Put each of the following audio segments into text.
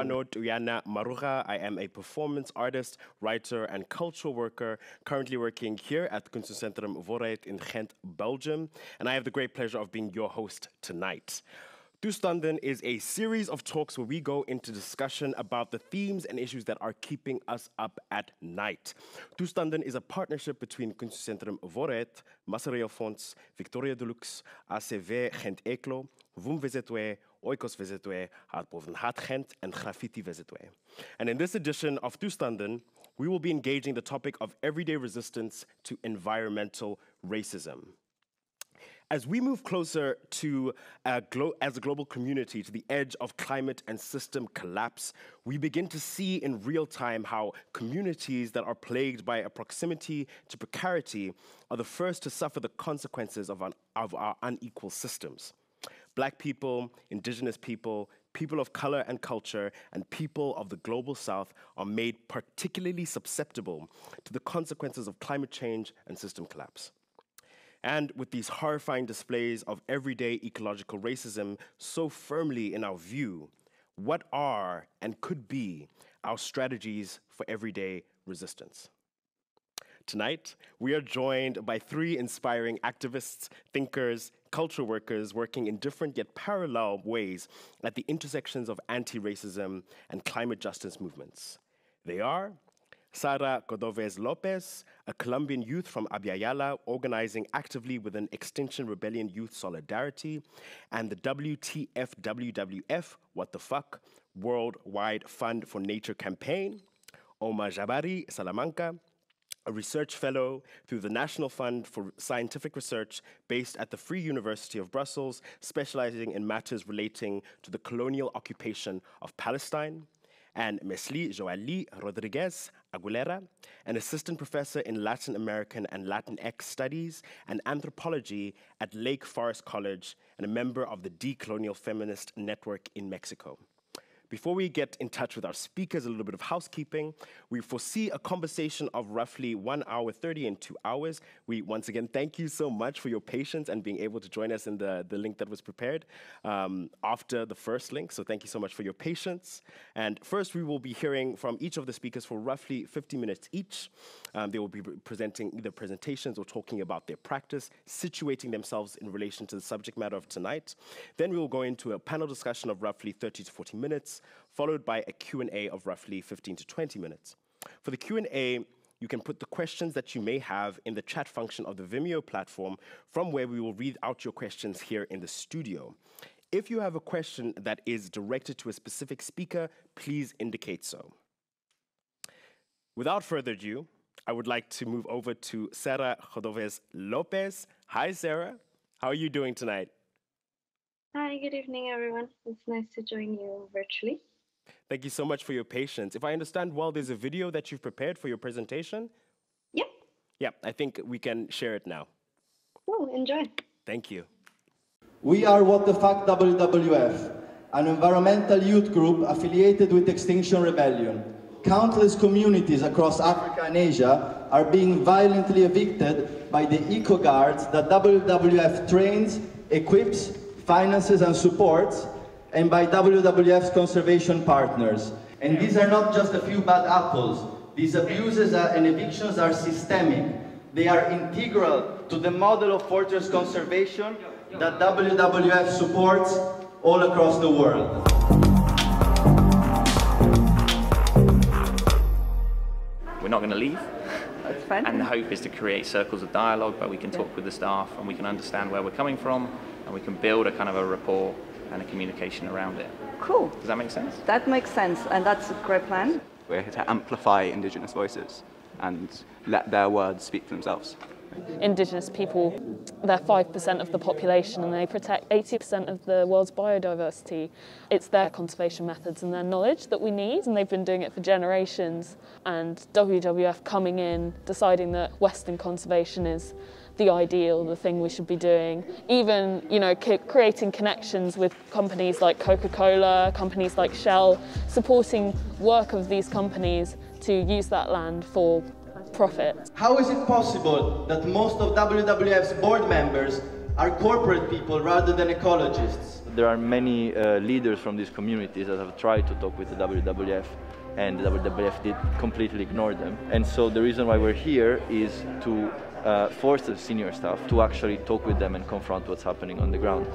Stefano Tuyana Maruga. I am a performance artist, writer, and cultural worker, currently working here at the Kunstencentrum Vooruit in Ghent, Belgium, and I have the great pleasure of being your host tonight. Toestanden is a series of talks where we go into discussion about the themes and issues that are keeping us up at night. Toestanden is a partnership between Kunstencentrum Vooruit, Massareil Fonds, Victoria Deluxe, ACV Gent Eeklo, Woem VZW, Oikos VZW, Hartboven Haat Gent, and Graffiti VZW. And in this edition of Toestanden, we will be engaging the topic of everyday resistance to environmental racism. As we move closer to, as a global community, to the edge of climate and system collapse, we begin to see in real time how communities that are plagued by a proximity to precarity are the first to suffer the consequences of our unequal systems. Black people, indigenous people, people of color and culture, and people of the global south are made particularly susceptible to the consequences of climate change and system collapse. And with these horrifying displays of everyday ecological racism so firmly in our view, what are and could be our strategies for everyday resistance? Tonight, we are joined by three inspiring activists, thinkers, cultural workers working in different yet parallel ways at the intersections of anti-racism and climate justice movements. They are Sara Cordovez Lopez, a Colombian youth from Abya organizing actively within Extinction Rebellion Youth Solidarity, and the WTF-WWF, What the Fuck, Worldwide Fund for Nature campaign, Omar Jabari Salamanca, a research fellow through the National Fund for Scientific Research based at the Free University of Brussels, specializing in matters relating to the colonial occupation of Palestine, and Mesli Joali Rodriguez Aguilera, an assistant professor in Latin American and Latinx studies and anthropology at Lake Forest College and a member of the Decolonial Feminist Network in Mexico. Before we get in touch with our speakers, a little bit of housekeeping. We foresee a conversation of roughly 1 hour 30 and 2 hours. We once again thank you so much for your patience and being able to join us in the link that was prepared after the first link. So thank you so much for your patience. And first, we will be hearing from each of the speakers for roughly 50 minutes each. They will be presenting either presentations or talking about their practice, situating themselves in relation to the subject matter of tonight. Then we will go into a panel discussion of roughly 30 to 40 minutes, followed by a Q&A of roughly 15 to 20 minutes. For the Q&A, you can put the questions that you may have in the chat function of the Vimeo platform, from where we will read out your questions here in the studio. If you have a question that is directed to a specific speaker, please indicate so. Without further ado, I would like to move over to Sara Cordovez Lopez. Hi, Sarah. How are you doing tonight? Hi, good evening, everyone. It's nice to join you virtually. Thank you so much for your patience. If I understand well, there's a video that you've prepared for your presentation? Yep. Yeah, I think we can share it now. Cool, enjoy. Thank you. We are What the Fuck WWF, an environmental youth group affiliated with Extinction Rebellion. Countless communities across Africa and Asia are being violently evicted by the eco-guards that WWF trains, equips, finances and supports, and by WWF's conservation partners. And these are not just a few bad apples. These abuses and evictions are systemic. They are integral to the model of fortress conservation that WWF supports all across the world. We're not going to leave. That's fine. And the hope is to create circles of dialogue where we can talk with the staff and we can understand where we're coming from, and we can build a kind of a rapport and a communication around it. Cool. Does that make sense? That makes sense, and that's a great plan. We're here to amplify Indigenous voices and let their words speak for themselves. Indigenous people, they're 5% of the population and they protect 80% of the world's biodiversity. It's their conservation methods and their knowledge that we need, and they've been doing it for generations. And WWF coming in, deciding that Western conservation is the ideal, the thing we should be doing. Even, creating connections with companies like Coca-Cola, companies like Shell, supporting work of these companies to use that land for profit. How is it possible that most of WWF's board members are corporate people rather than ecologists. There are many leaders from these communities that have tried to talk with the WWF, and the WWF did completely ignore them. And so the reason why we're here is to force the senior staff to actually talk with them and confront what's happening on the ground.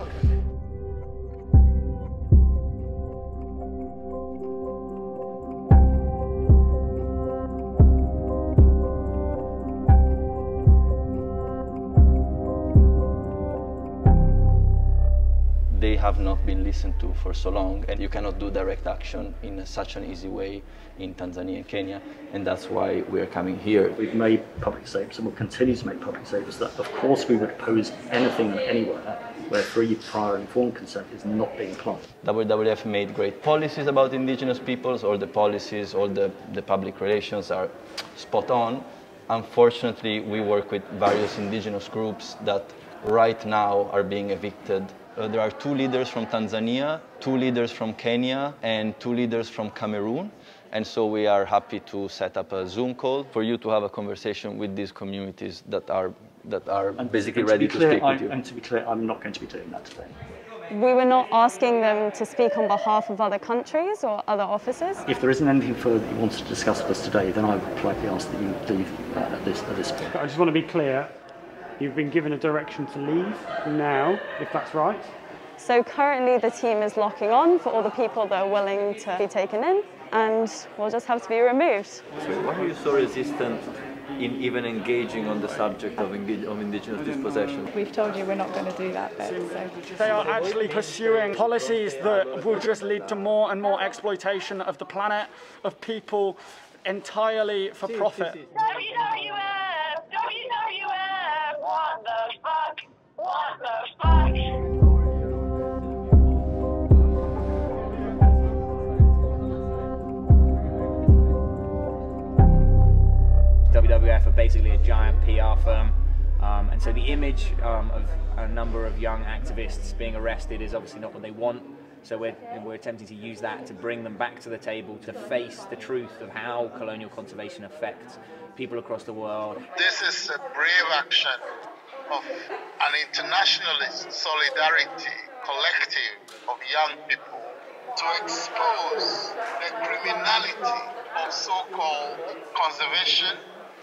They have not been listened to for so long, and you cannot do direct action in such an easy way in Tanzania and Kenya, and that's why we're coming here. We've made public statements and will continue to make public statements that of course we would oppose anything and anywhere where free, prior, informed consent is not being applied. WWF made great policies about indigenous peoples, or the policies, or the public relations are spot on. Unfortunately, we work with various indigenous groups that right now are being evicted. There are 2 leaders from Tanzania, 2 leaders from Kenya, and 2 leaders from Cameroon. And so we are happy to set up a Zoom call for you to have a conversation with these communities that are basically ready to speak with you. And to be clear, I'm not going to be doing that today. We were not asking them to speak on behalf of other countries or other officers. If there isn't anything further that you wanted to discuss with us today, then I would politely ask that you leave at this point. I just want to be clear. You've been given a direction to leave now, if that's right. So currently the team is locking on for all the people that are willing to be taken in, and we'll just have to be removed. So why are you so resistant in even engaging on the subject of indigenous dispossession? We've told you we're not going to do that bit. So. They are actually pursuing policies that will just lead to more and more exploitation of the planet, of people, entirely for profit. WWF! WWF! What the fuck? What the fuck? WWF are basically a giant PR firm, and so the image of a number of young activists being arrested is obviously not what they want. So we're attempting to use that to bring them back to the table, to face the truth of how colonial conservation affects people across the world. This is a brave action of an internationalist solidarity collective of young people to expose the criminality of so-called conservation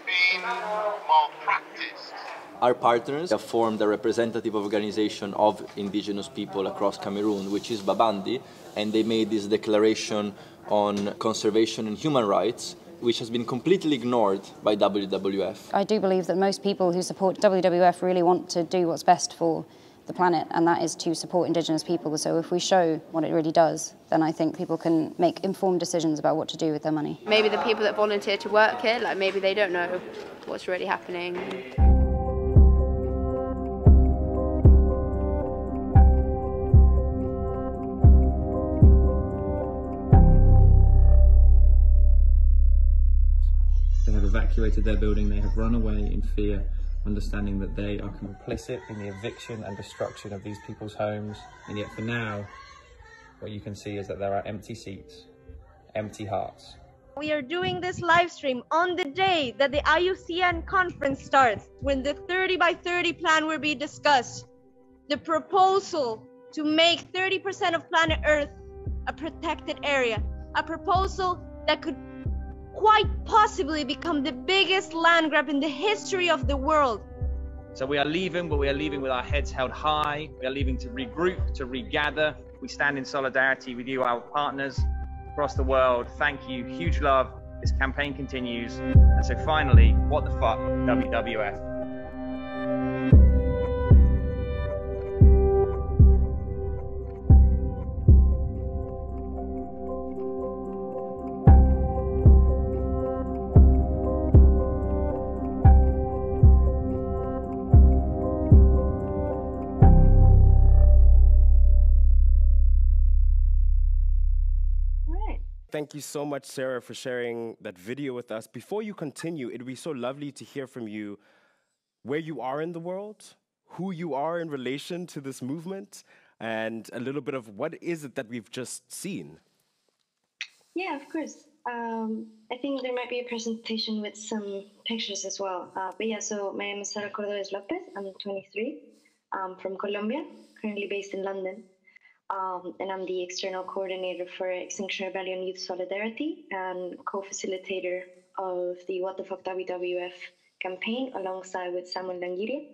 being malpracticed. Our partners have formed a representative organization of indigenous people across Cameroon, which is Babandi, and they made this declaration on conservation and human rights, which has been completely ignored by WWF. I do believe that most people who support WWF really want to do what's best for the planet, and that is to support indigenous people. So if we show what it really does, then I think people can make informed decisions about what to do with their money. Maybe the people that volunteer to work here, like maybe they don't know what's really happening. They have evacuated their building, they have run away in fear, understanding that they are complicit in the eviction and destruction of these people's homes. And yet for now, what you can see is that there are empty seats, empty hearts. We are doing this live stream on the day that the IUCN conference starts, when the 30 by 30 plan will be discussed. The proposal to make 30% of planet Earth a protected area, a proposal that could quite possibly become the biggest land grab in the history of the world. So we are leaving, but we are leaving with our heads held high. We are leaving to regroup, to regather. We stand in solidarity with you, our partners across the world. Thank you, huge love. This campaign continues. And so finally, what the fuck, WWF? Thank you so much, Sarah, for sharing that video with us. Before you continue, it would be so lovely to hear from you where you are in the world, who you are in relation to this movement, and a little bit of what is it that we've just seen. Yeah, of course. I think there might be a presentation with some pictures as well. But yeah, so my name is Sarah Cordobes Lopez. I'm 23. I'm from Colombia, currently based in London, and I'm the external coordinator for Extinction Rebellion Youth Solidarity and co-facilitator of the What the Fuck WWF campaign alongside with Samuel Langire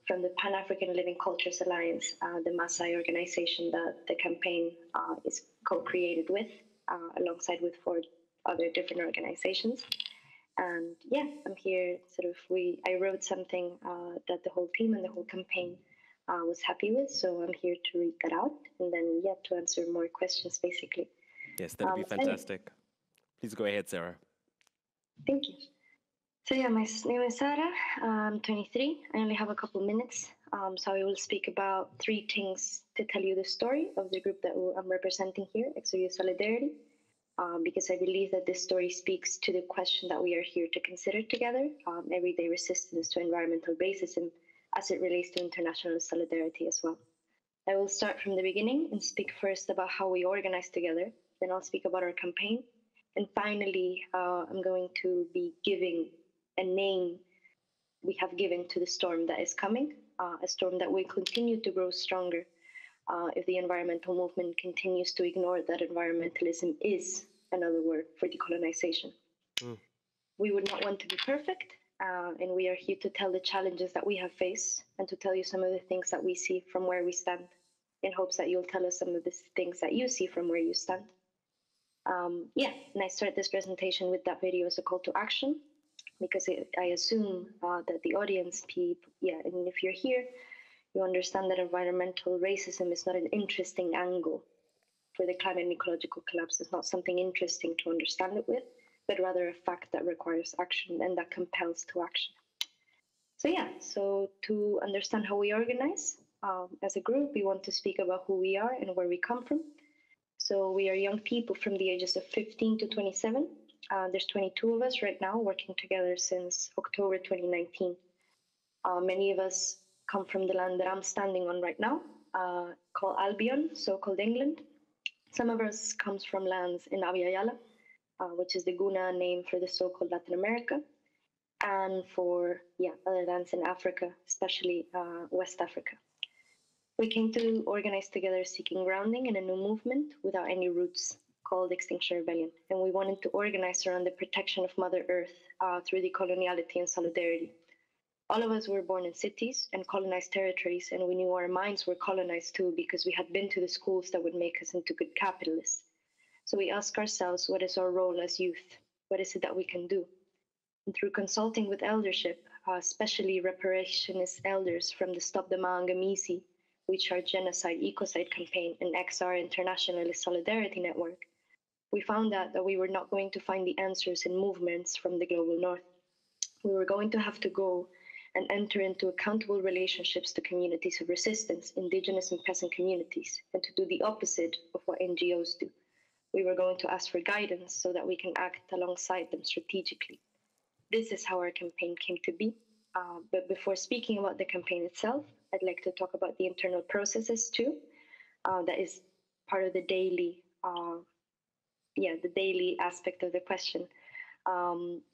from the Pan-African Living Cultures Alliance, the Maasai organization that the campaign is co-created with, alongside with 4 other different organizations. And yeah, I'm here I wrote something that the whole team and the whole campaign was happy with, so I'm here to read that out and then to answer more questions basically. Yes, that would be fantastic. Please go ahead, Sarah. Thank you. So yeah, my name is Sarah. I'm 23. I only have a couple minutes, so I will speak about 3 things to tell you the story of the group that I'm representing here, Exo Solidarity, because I believe that this story speaks to the question that we are here to consider together, everyday resistance to environmental racism as it relates to international solidarity as well. I will start from the beginning and speak first about how we organize together, then I'll speak about our campaign, and finally, I'm going to be giving a name we have given to the storm that is coming, a storm that will continue to grow stronger if the environmental movement continues to ignore that environmentalism is another word for decolonization. We would not want to be perfect, and we are here to tell the challenges that we have faced and to tell you some of the things that we see from where we stand, in hopes that you'll tell us some of the things that you see from where you stand. And I start this presentation with that video as a call to action, because I assume that the audience, and if you're here, you understand that environmental racism is not an interesting angle for the climate and ecological collapse. It's not something interesting to understand it with, but rather a fact that requires action and that compels to action. So to understand how we organize as a group, we want to speak about who we are and where we come from. So we are young people from the ages of 15 to 27. There's 22 of us right now working together since October 2019. Many of us come from the land that I'm standing on right now, called Albion, so-called England. Some of us comes from lands in Abya Yala, which is the Guna name for the so-called Latin America, and for other lands in Africa, especially West Africa. We came to organize together seeking grounding in a new movement without any roots called Extinction Rebellion. And we wanted to organize around the protection of Mother Earth through decoloniality and solidarity. All of us were born in cities and colonized territories, and we knew our minds were colonized too because we had been to the schools that would make us into good capitalists. So we asked ourselves, what is our role as youth? What is it that we can do? And through consulting with eldership, especially reparationist elders from the Stop the Maangamisi, which are Genocide Ecocide Campaign and XR Internationalist Solidarity Network, we found out that we were not going to find the answers in movements from the global north. We were going to have to go and enter into accountable relationships to communities of resistance, indigenous and peasant communities, and to do the opposite of what NGOs do. We were going to ask for guidance so that we can act alongside them strategically. This is how our campaign came to be. But before speaking about the campaign itself, I'd like to talk about the internal processes too. That is part of the daily, the daily aspect of the question,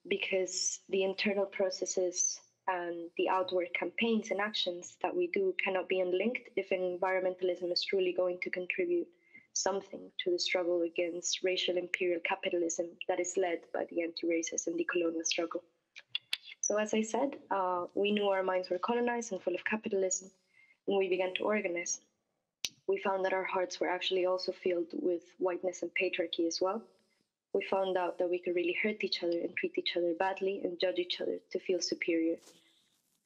because the internal processes and the outward campaigns and actions that we do cannot be unlinked if environmentalism is truly going to contribute something to the struggle against racial imperial capitalism that is led by the anti-racist and decolonial struggle. So as I said, we knew our minds were colonized and full of capitalism, and we began to organize. We found that our hearts were actually also filled with whiteness and patriarchy as well. We found out that we could really hurt each other and treat each other badly and judge each other to feel superior.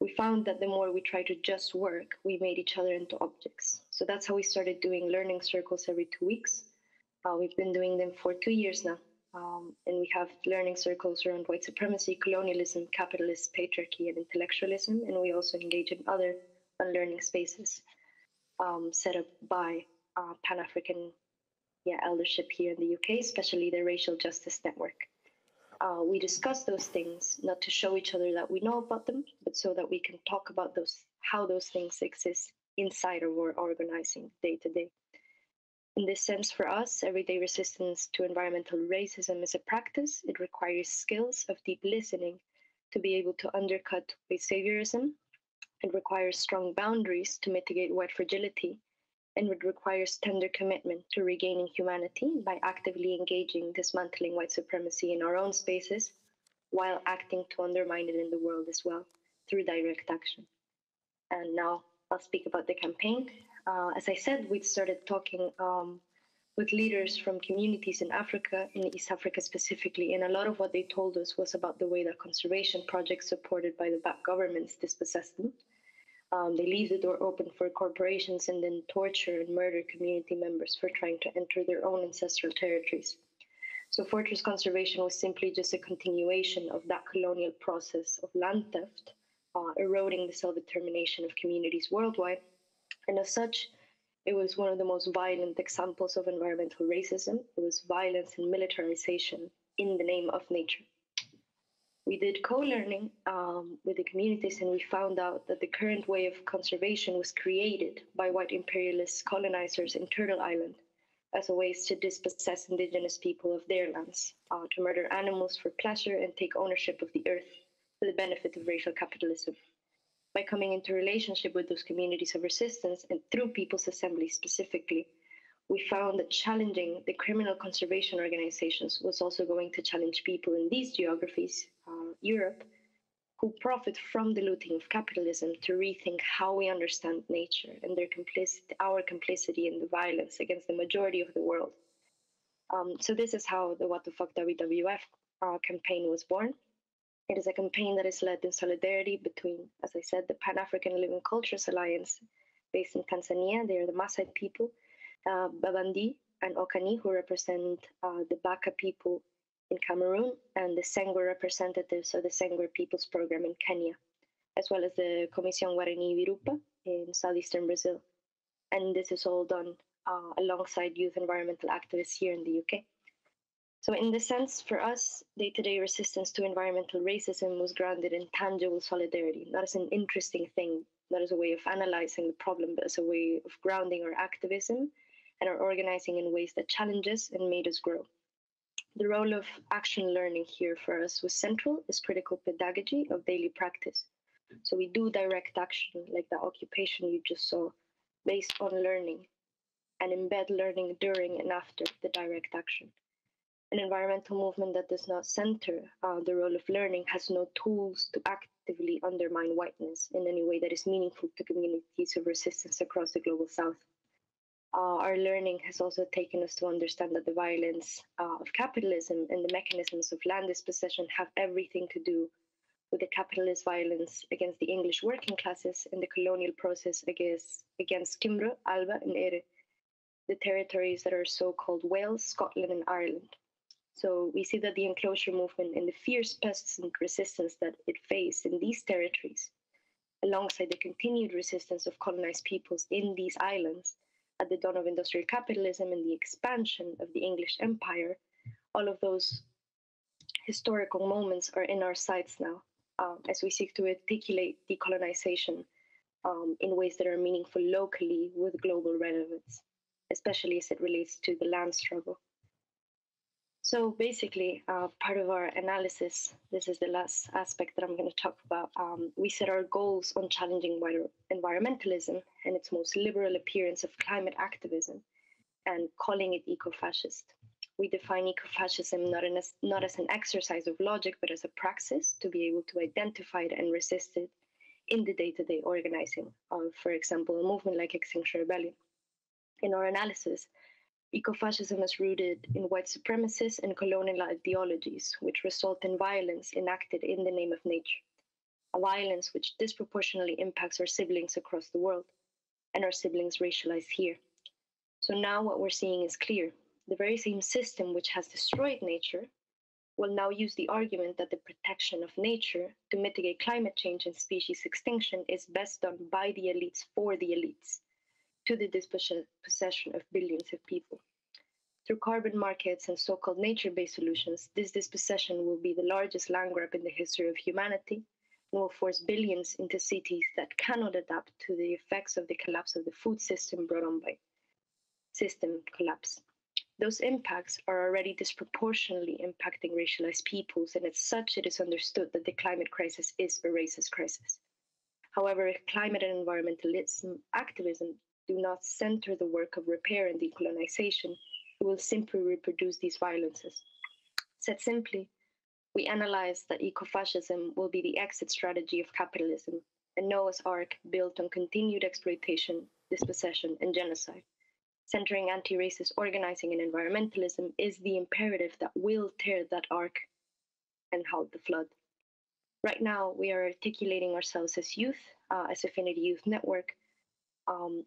We found that the more we tried to just work, we made each other into objects. So that's how we started doing learning circles every 2 weeks. We've been doing them for 2 years now. And we have learning circles around white supremacy, colonialism, capitalist, patriarchy, and intellectualism. And we also engage in other unlearning spaces set up by Pan-African eldership here in the UK, especially the Racial Justice Network. We discuss those things, not to show each other that we know about them, but so that we can talk about how those things exist inside of our organizing day to day. In this sense, for us, everyday resistance to environmental racism is a practice. It requires skills of deep listening to be able to undercut white saviorism It requires strong boundaries to mitigate white fragility, and it requires tender commitment to regaining humanity by actively engaging dismantling white supremacy in our own spaces, while acting to undermine it in the world as well through direct action. And now I'll speak about the campaign. As I said, we started talking with leaders from communities in Africa, in East Africa specifically, and a lot of what they told us was about the way that conservation projects supported by the back governments dispossess them. They leave the door open for corporations and then torture and murder community members for trying to enter their own ancestral territories. So fortress conservation was simply just a continuation of that colonial process of land theft, eroding the self-determination of communities worldwide. And as such, it was one of the most violent examples of environmental racism. It was violence and militarization in the name of nature. We did co-learning with the communities, and we found out that the current way of conservation was created by white imperialist colonizers in Turtle Island as a way to dispossess indigenous people of their lands, to murder animals for pleasure and take ownership of the earth for the benefit of racial capitalism. By coming into relationship with those communities of resistance and through people's assemblies specifically, we found that challenging the criminal conservation organizations was also going to challenge people in these geographies, Europe, who profit from the looting of capitalism to rethink how we understand nature and our complicity in the violence against the majority of the world. So this is how the What the Fuck WWF campaign was born. It is a campaign that is led in solidarity between, as I said, the Pan-African Living Cultures Alliance based in Tanzania. They are the Maasai people, Babandi and Okani, who represent the Baka people in Cameroon, and the Sengwer representatives of the Sengwer People's Program in Kenya, as well as the Comisión Guarani Virupa in southeastern Brazil. And this is all done alongside youth environmental activists here in the UK. So in this sense, for us, day-to-day resistance to environmental racism was grounded in tangible solidarity, not as an interesting thing, not as a way of analyzing the problem, but as a way of grounding our activism and our organizing in ways that challenged us and made us grow. The role of action learning here for us was central as critical pedagogy of daily practice. So we do direct action, like the occupation you just saw, based on learning, and embed learning during and after the direct action. An environmental movement that does not center the role of learning has no tools to actively undermine whiteness in any way that is meaningful to communities of resistance across the global south. Our learning has also taken us to understand that the violence of capitalism and the mechanisms of land dispossession have everything to do with the capitalist violence against the English working classes and the colonial process against Kimbro, Alba, and Ere, the territories that are so-called Wales, Scotland, and Ireland. So we see that the enclosure movement and the fierce persistent resistance that it faced in these territories, alongside the continued resistance of colonized peoples in these islands at the dawn of industrial capitalism and the expansion of the English Empire, all of those historical moments are in our sights now, as we seek to articulate decolonization in ways that are meaningful locally with global relevance, especially as it relates to the land struggle. So basically, part of our analysis, this is the last aspect that I'm going to talk about, we set our goals on challenging environmentalism and its most liberal appearance of climate activism and calling it eco-fascist. We define ecofascism not as an exercise of logic, but as a praxis to be able to identify it and resist it in the day-to-day organizing of, for example, a movement like Extinction Rebellion. In our analysis, ecofascism is rooted in white supremacist and colonial ideologies, which result in violence enacted in the name of nature, a violence which disproportionately impacts our siblings across the world, and our siblings racialized here. So now what we're seeing is clear. The very same system which has destroyed nature will now use the argument that the protection of nature to mitigate climate change and species extinction is best done by the elites for the elites, to the dispossession of billions of people. Through carbon markets and so-called nature-based solutions, this dispossession will be the largest land grab in the history of humanity and will force billions into cities that cannot adapt to the effects of the collapse of the food system brought on by system collapse. Those impacts are already disproportionately impacting racialized peoples, and as such, it is understood that the climate crisis is a racist crisis. However, if climate and environmentalism activism do not center the work of repair and decolonization, it will simply reproduce these violences. Said simply, we analyze that ecofascism will be the exit strategy of capitalism, a Noah's Ark built on continued exploitation, dispossession, and genocide. Centering anti-racist organizing and environmentalism is the imperative that will tear that ark and halt the flood. Right now, we are articulating ourselves as youth, as Affinity Youth Network,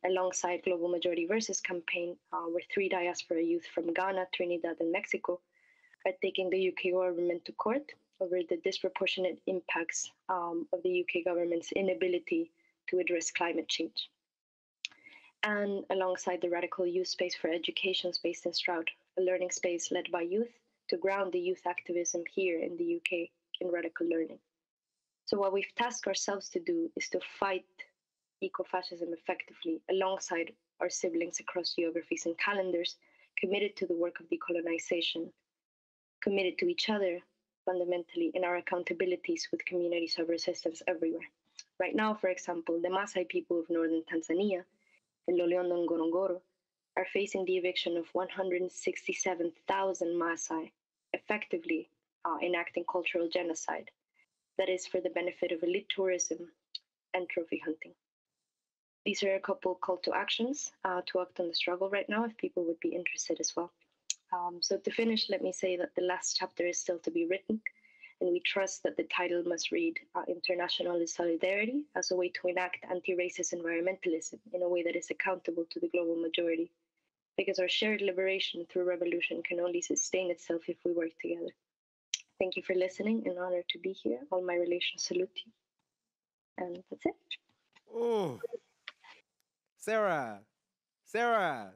alongside Global Majority Versus campaign, where 3 diaspora youth from Ghana, Trinidad, and Mexico are taking the UK government to court over the disproportionate impacts of the UK government's inability to address climate change. And alongside the Radical Youth Space for Education based in Stroud, a learning space led by youth to ground the youth activism here in the UK in radical learning. So what we've tasked ourselves to do is to fight ecofascism effectively alongside our siblings across geographies and calendars, committed to the work of decolonization, committed to each other fundamentally in our accountabilities with communities of resistance everywhere. Right now, for example, the Maasai people of northern Tanzania and Loliondo and Ngorongoro are facing the eviction of 167,000 Maasai, effectively enacting cultural genocide that is for the benefit of elite tourism and trophy hunting. These are a couple call to actions to act on the struggle right now if people would be interested as well. So to finish, let me say that the last chapter is still to be written, and we trust that the title must read Internationalist Solidarity as a way to enact anti-racist environmentalism in a way that is accountable to the global majority, because our shared liberation through revolution can only sustain itself if we work together. Thank you for listening, an honor to be here. All my relations salute you. And that's it. Sarah,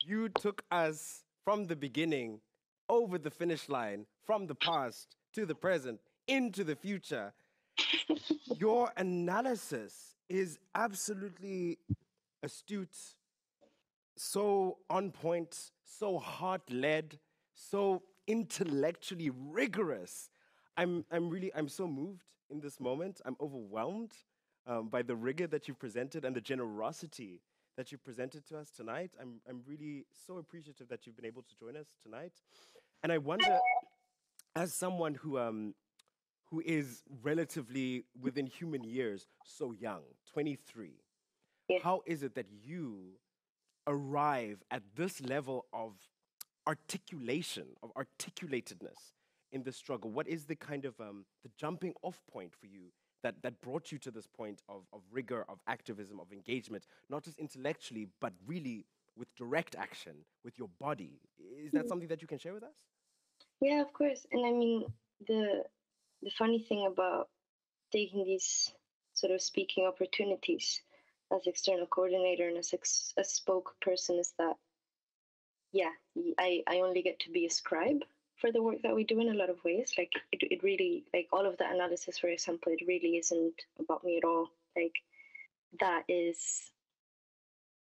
you took us from the beginning, over the finish line, from the past to the present, into the future. Your analysis is absolutely astute, so on point, so heart-led, so intellectually rigorous. I'm so moved in this moment. I'm overwhelmed by the rigor that you've presented and the generosity that you presented to us tonight. I'm really so appreciative that you've been able to join us tonight. And I wonder, as someone who is relatively within human years, so young, 23, how is it that you arrive at this level of articulation, of articulatedness in the struggle? What is the kind of the jumping off point for you that brought you to this point of rigor, of activism, of engagement, not just intellectually, but really with direct action, with your body? Is that something that you can share with us? Yeah, of course. And I mean, the funny thing about taking these sort of speaking opportunities as external coordinator and as a spokesperson is that, yeah, I only get to be a scribe for the work that we do in a lot of ways. Like it really, like all of the analysis, for example, it really isn't about me at all. Like that is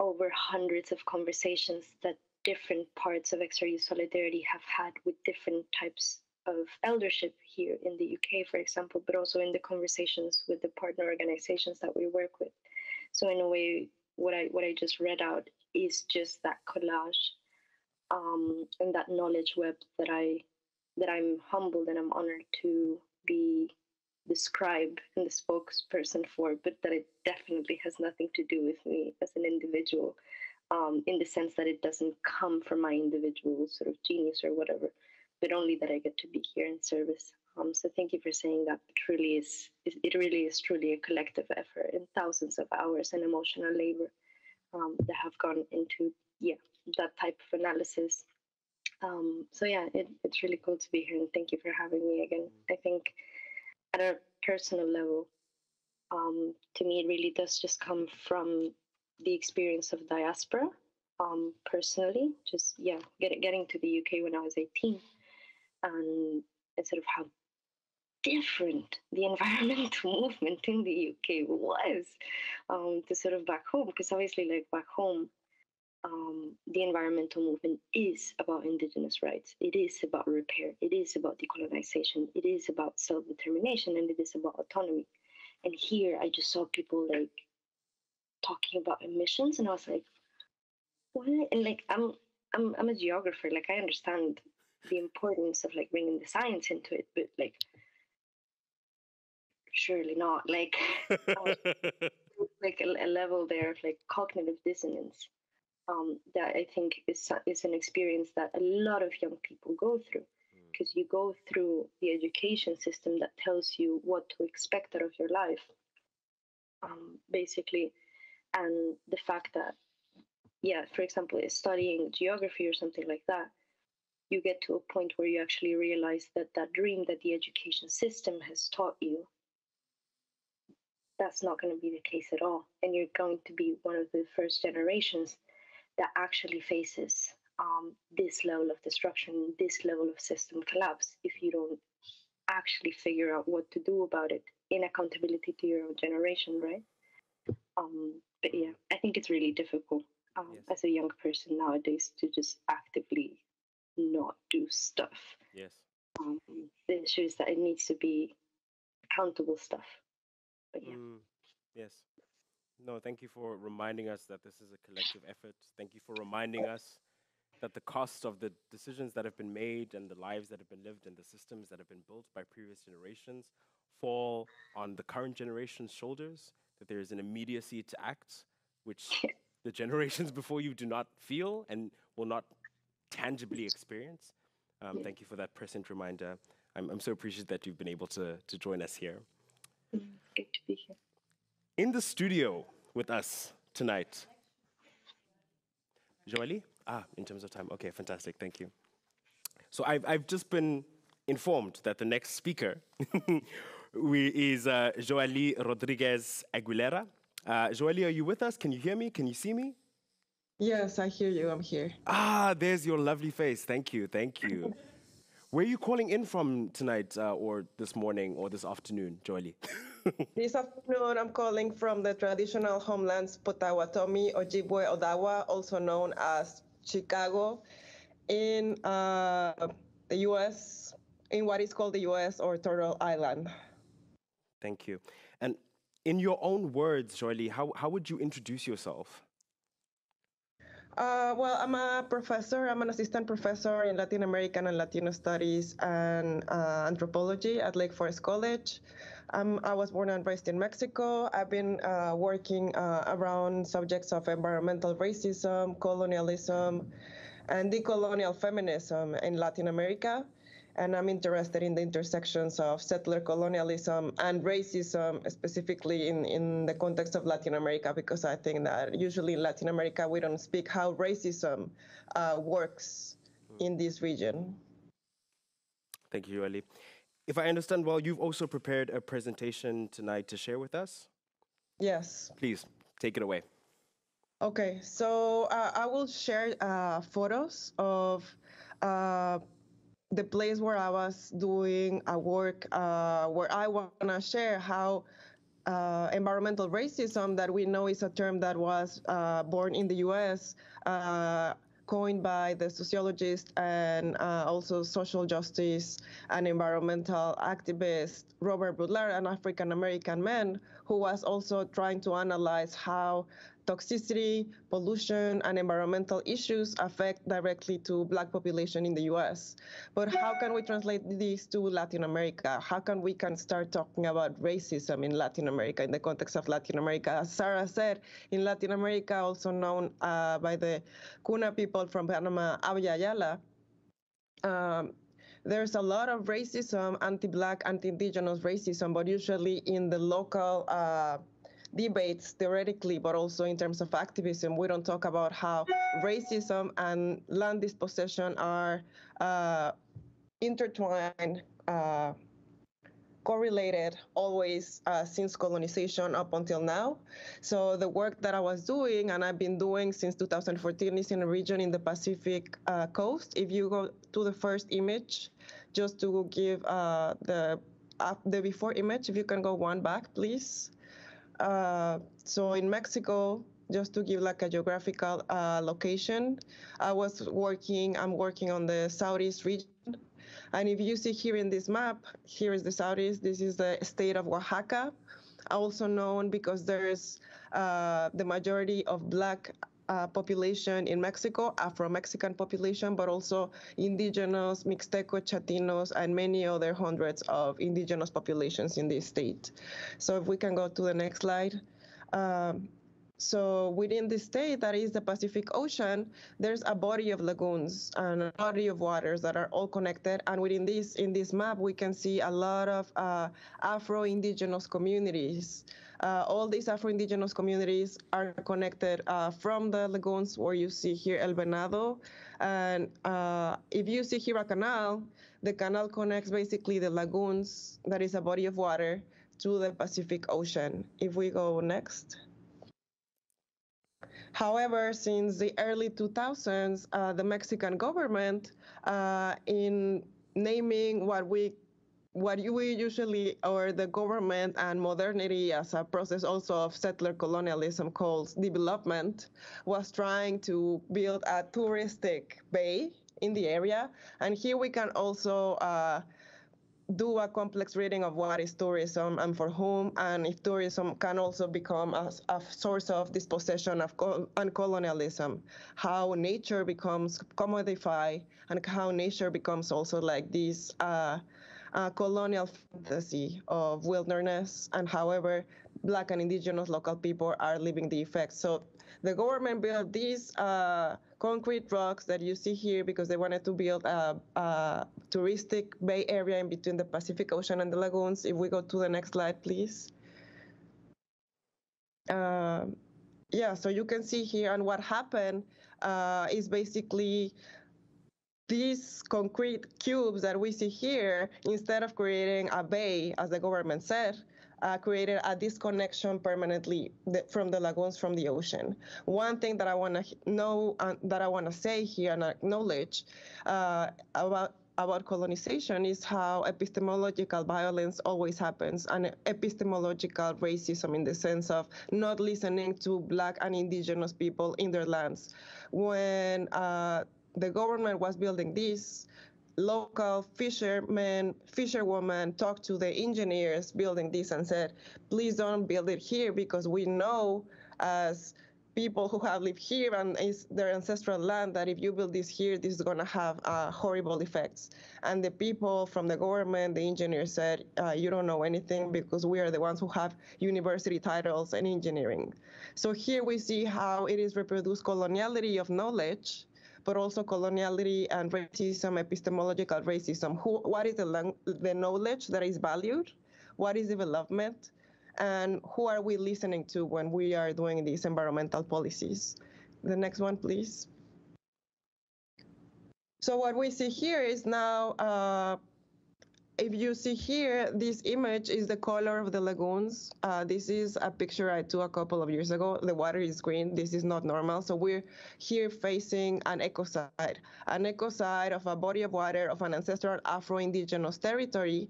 over hundreds of conversations that different parts of Extra Youth Solidarity have had with different types of eldership here in the UK, for example, but also in the conversations with the partner organizations that we work with. So in a way, what I just read out is just that collage and that knowledge web that I'm humbled and I'm honored to be the scribe and the spokesperson for, but that it definitely has nothing to do with me as an individual, in the sense that it doesn't come from my individual sort of genius or whatever, but only that I get to be here in service. So thank you for saying that. It really is truly a collective effort and thousands of hours and emotional labor that have gone into that type of analysis. So yeah, it's really cool to be here, and thank you for having me again. I think at a personal level, to me, it really does just come from the experience of diaspora, personally, just getting to the UK when I was 18, and sort of how different the environmental movement in the UK was to sort of back home, because obviously, like back home, the environmental movement is about indigenous rights. It is about repair. It is about decolonization. It is about self-determination, and it is about autonomy. And here I just saw people like talking about emissions, and I was like, what? And like I'm a geographer, like I understand the importance of like bringing the science into it, but like surely not. Like like a level there of like cognitive dissonance that I think is an experience that a lot of young people go through, because you go through the education system that tells you what to expect out of your life, basically, and the fact that, yeah, for example, studying geography or something like that, you get to a point where you actually realize that that dream that the education system has taught you, that's not going to be the case at all. And you're going to be one of the first generations that actually faces this level of destruction, this level of system collapse, if you don't actually figure out what to do about it in accountability to your own generation, right? But yeah, I think it's really difficult as a young person nowadays to just actively not do stuff. Yes. It shows that it needs to be accountable stuff. But yeah. Yes. No, thank you for reminding us that this is a collective effort. Thank you for reminding us that the cost of the decisions that have been made and the lives that have been lived and the systems that have been built by previous generations fall on the current generation's shoulders, that there is an immediacy to act, which the generations before you do not feel and will not tangibly experience. Thank you for that present reminder. I'm so appreciative that you've been able to join us here. Good to be here. In the studio with us tonight, Joali? In terms of time. Okay, fantastic. Thank you. So I've just been informed that the next speaker is Joali Rodriguez Aguilera. Joali, are you with us? Can you hear me? Can you see me? Yes, I hear you. I'm here. There's your lovely face. Thank you. Thank you. Where are you calling in from tonight or this morning or this afternoon, Joali? This afternoon, I'm calling from the traditional homelands Potawatomi, Ojibwe, Odawa, also known as Chicago, in the U.S., in what is called the U.S. or Turtle Island. Thank you. And in your own words, Joali, how would you introduce yourself? Well, I'm a professor. I'm an assistant professor in Latin American and Latino Studies and Anthropology at Lake Forest College. I was born and raised in Mexico. I've been working around subjects of environmental racism, colonialism, and decolonial feminism in Latin America. And I'm interested in the intersections of settler colonialism and racism, specifically in the context of Latin America, because I think that usually in Latin America, we don't speak how racism works in this region. Thank you, Joali. If I understand well, you've also prepared a presentation tonight to share with us? Yes. Please, take it away. Okay, so I will share photos of the place where I was doing a work where I want to share how environmental racism, that we know is a term that was born in the U.S., coined by the sociologist and also social justice and environmental activist Robert Butler, an African-American man who was also trying to analyze how toxicity, pollution, and environmental issues affect directly to Black population in the U.S. But how can we translate this to Latin America? How can we start talking about racism in Latin America, in the context of Latin America? As Sarah said, in Latin America, also known by the Kuna people from Panama, Abya Yala, there's a lot of racism, anti-Black, anti-Indigenous racism, but usually in the local debates theoretically, but also in terms of activism, we don't talk about how racism and land dispossession are intertwined, correlated always since colonization up until now. So the work that I was doing, and I've been doing since 2014, is in a region in the Pacific coast. If you go to the first image, just to give the before image, if you can go one back, please. So in Mexico, just to give like a geographical location, I'm working on the southeast region. And if you see here in this map, here is the southeast, this is the state of Oaxaca. also known because there's the majority of Black population in Mexico, Afro-Mexican population, but also indigenous, Mixteco, Chatinos, and many other hundreds of indigenous populations in this state. So if we can go to the next slide. So within the state, that is the Pacific Ocean, there's a body of lagoons and a body of waters that are all connected. And within this, in this map, we can see a lot of Afro-indigenous communities. All these Afro-indigenous communities are connected from the lagoons where you see here El Venado. And if you see here a canal, the canal connects basically the lagoons, that is a body of water, to the Pacific Ocean. If we go next. However, since the early 2000s, the Mexican government, in naming what we usually, or the government and modernity as a process also of settler colonialism calls development, was trying to build a touristic bay in the area. And here we can also do a complex reading of what is tourism and for whom, and if tourism can also become a source of dispossession and colonialism, how nature becomes commodified, and how nature becomes also like this colonial fantasy of wilderness, and however Black and indigenous local people are living the effects. So the government built these concrete rocks that you see here because they wanted to build a touristic bay area in between the Pacific Ocean and the lagoons. If we go to the next slide, please. Yeah, so you can see here, and what happened is basically these concrete cubes that we see here, instead of creating a bay, as the government said, created a disconnection permanently from the lagoons from the ocean. One thing that I want to know, that I want to say here and acknowledge about colonization is how epistemological violence always happens, and epistemological racism in the sense of not listening to Black and indigenous people in their lands. When the government was building this, local fishermen, fisherwomen talked to the engineers building this and said, please don't build it here because we know as people who have lived here and is their ancestral land that if you build this here, this is going to have horrible effects. And the people from the government, the engineers said, you don't know anything because we are the ones who have university titles in engineering. So here we see how it is reproduced coloniality of knowledge, but also coloniality and racism, epistemological racism. What is the knowledge that is valued? What is development? And who are we listening to when we are doing these environmental policies? The next one, please. So what we see here is now, if you see here, this image is the color of the lagoons. This is a picture I took a couple of years ago. The water is green. This is not normal. So we're here facing an ecocide of a body of water of an ancestral Afro-Indigenous territory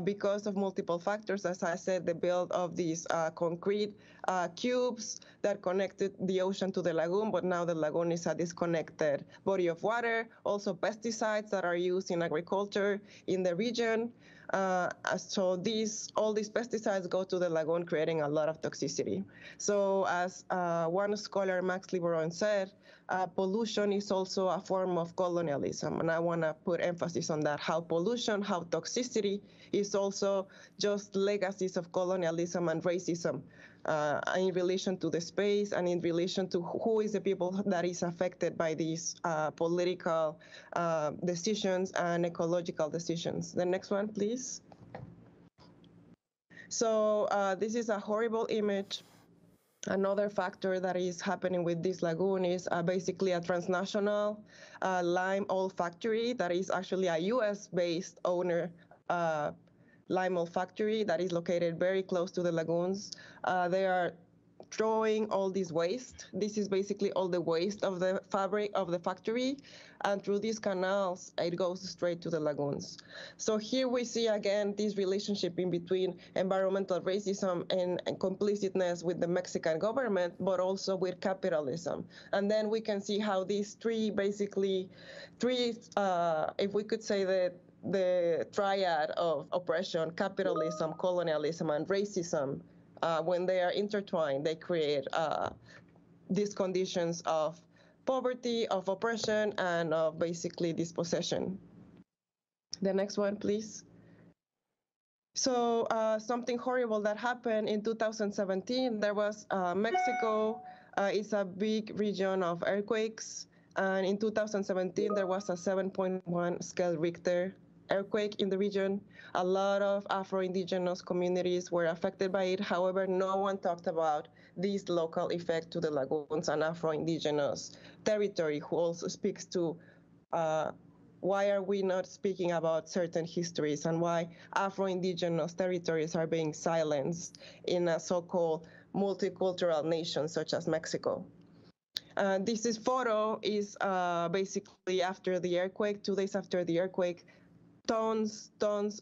because of multiple factors. As I said, the build of these concrete cubes that connected the ocean to the lagoon, but now the lagoon is a disconnected body of water. Also pesticides that are used in agriculture in the region. So all these pesticides go to the lagoon, creating a lot of toxicity. So as one scholar, Max Liboron, said, pollution is also a form of colonialism. And I want to put emphasis on that, how pollution, how toxicity is also just legacies of colonialism and racism in relation to the space and in relation to who is the people that is affected by these political decisions and ecological decisions. The next one, please. So this is a horrible image. Another factor that is happening with this lagoon is basically a transnational lime oil factory that is actually a US-based owner lime oil factory that is located very close to the lagoons. They are throwing all this waste. This is basically all the waste of the fabric of the factory, and through these canals, it goes straight to the lagoons. So here we see again this relationship in between environmental racism and complicitness with the Mexican government, but also with capitalism. And then we can see how these three, if we could say that the triad of oppression, capitalism, colonialism, and racism when they are intertwined, they create these conditions of poverty, of oppression, and of basically dispossession. The next one, please. So something horrible that happened in 2017, there was Mexico is a big region of earthquakes. And in 2017, there was a 7.1 scale Richter earthquake in the region. A lot of Afro-Indigenous communities were affected by it. However, no one talked about this local effect to the lagoons and Afro-Indigenous territory, who also speaks to why are we not speaking about certain histories and why Afro-Indigenous territories are being silenced in a so-called multicultural nation such as Mexico. This photo is basically after the earthquake, 2 days after the earthquake. Tons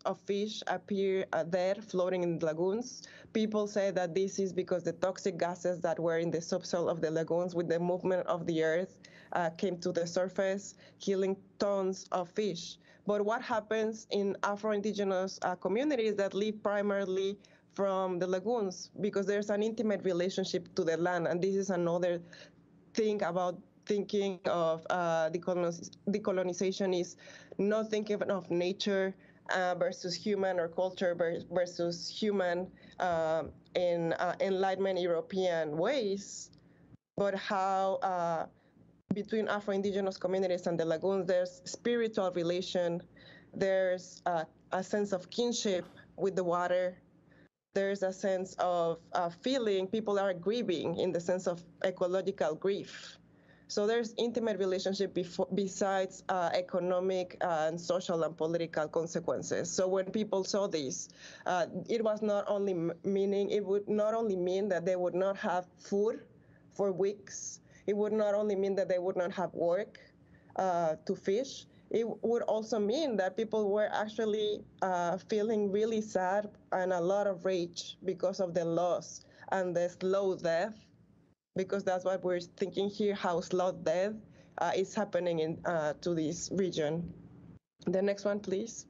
of fish appear dead, floating in the lagoons. People say that this is because the toxic gases that were in the subsoil of the lagoons with the movement of the earth came to the surface, killing tons of fish. But what happens in Afro-Indigenous communities that live primarily from the lagoons? Because there's an intimate relationship to the land, and this is another thing about thinking of decolonization is not thinking of nature versus human or culture versus human in Enlightenment European ways, but how between Afro-Indigenous communities and the lagoons, there's spiritual relation, there's a sense of kinship with the water, there's a sense of feeling, people are grieving in the sense of ecological grief. So there's intimate relationship besides economic and social and political consequences. So when people saw this, it was not only it would not only mean that they would not have food for weeks. It would not only mean that they would not have work to fish. It would also mean that people were actually feeling really sad and a lot of rage because of the loss and the slow death, because that's what we're thinking here, how slow death is happening in to this region. The next one, please.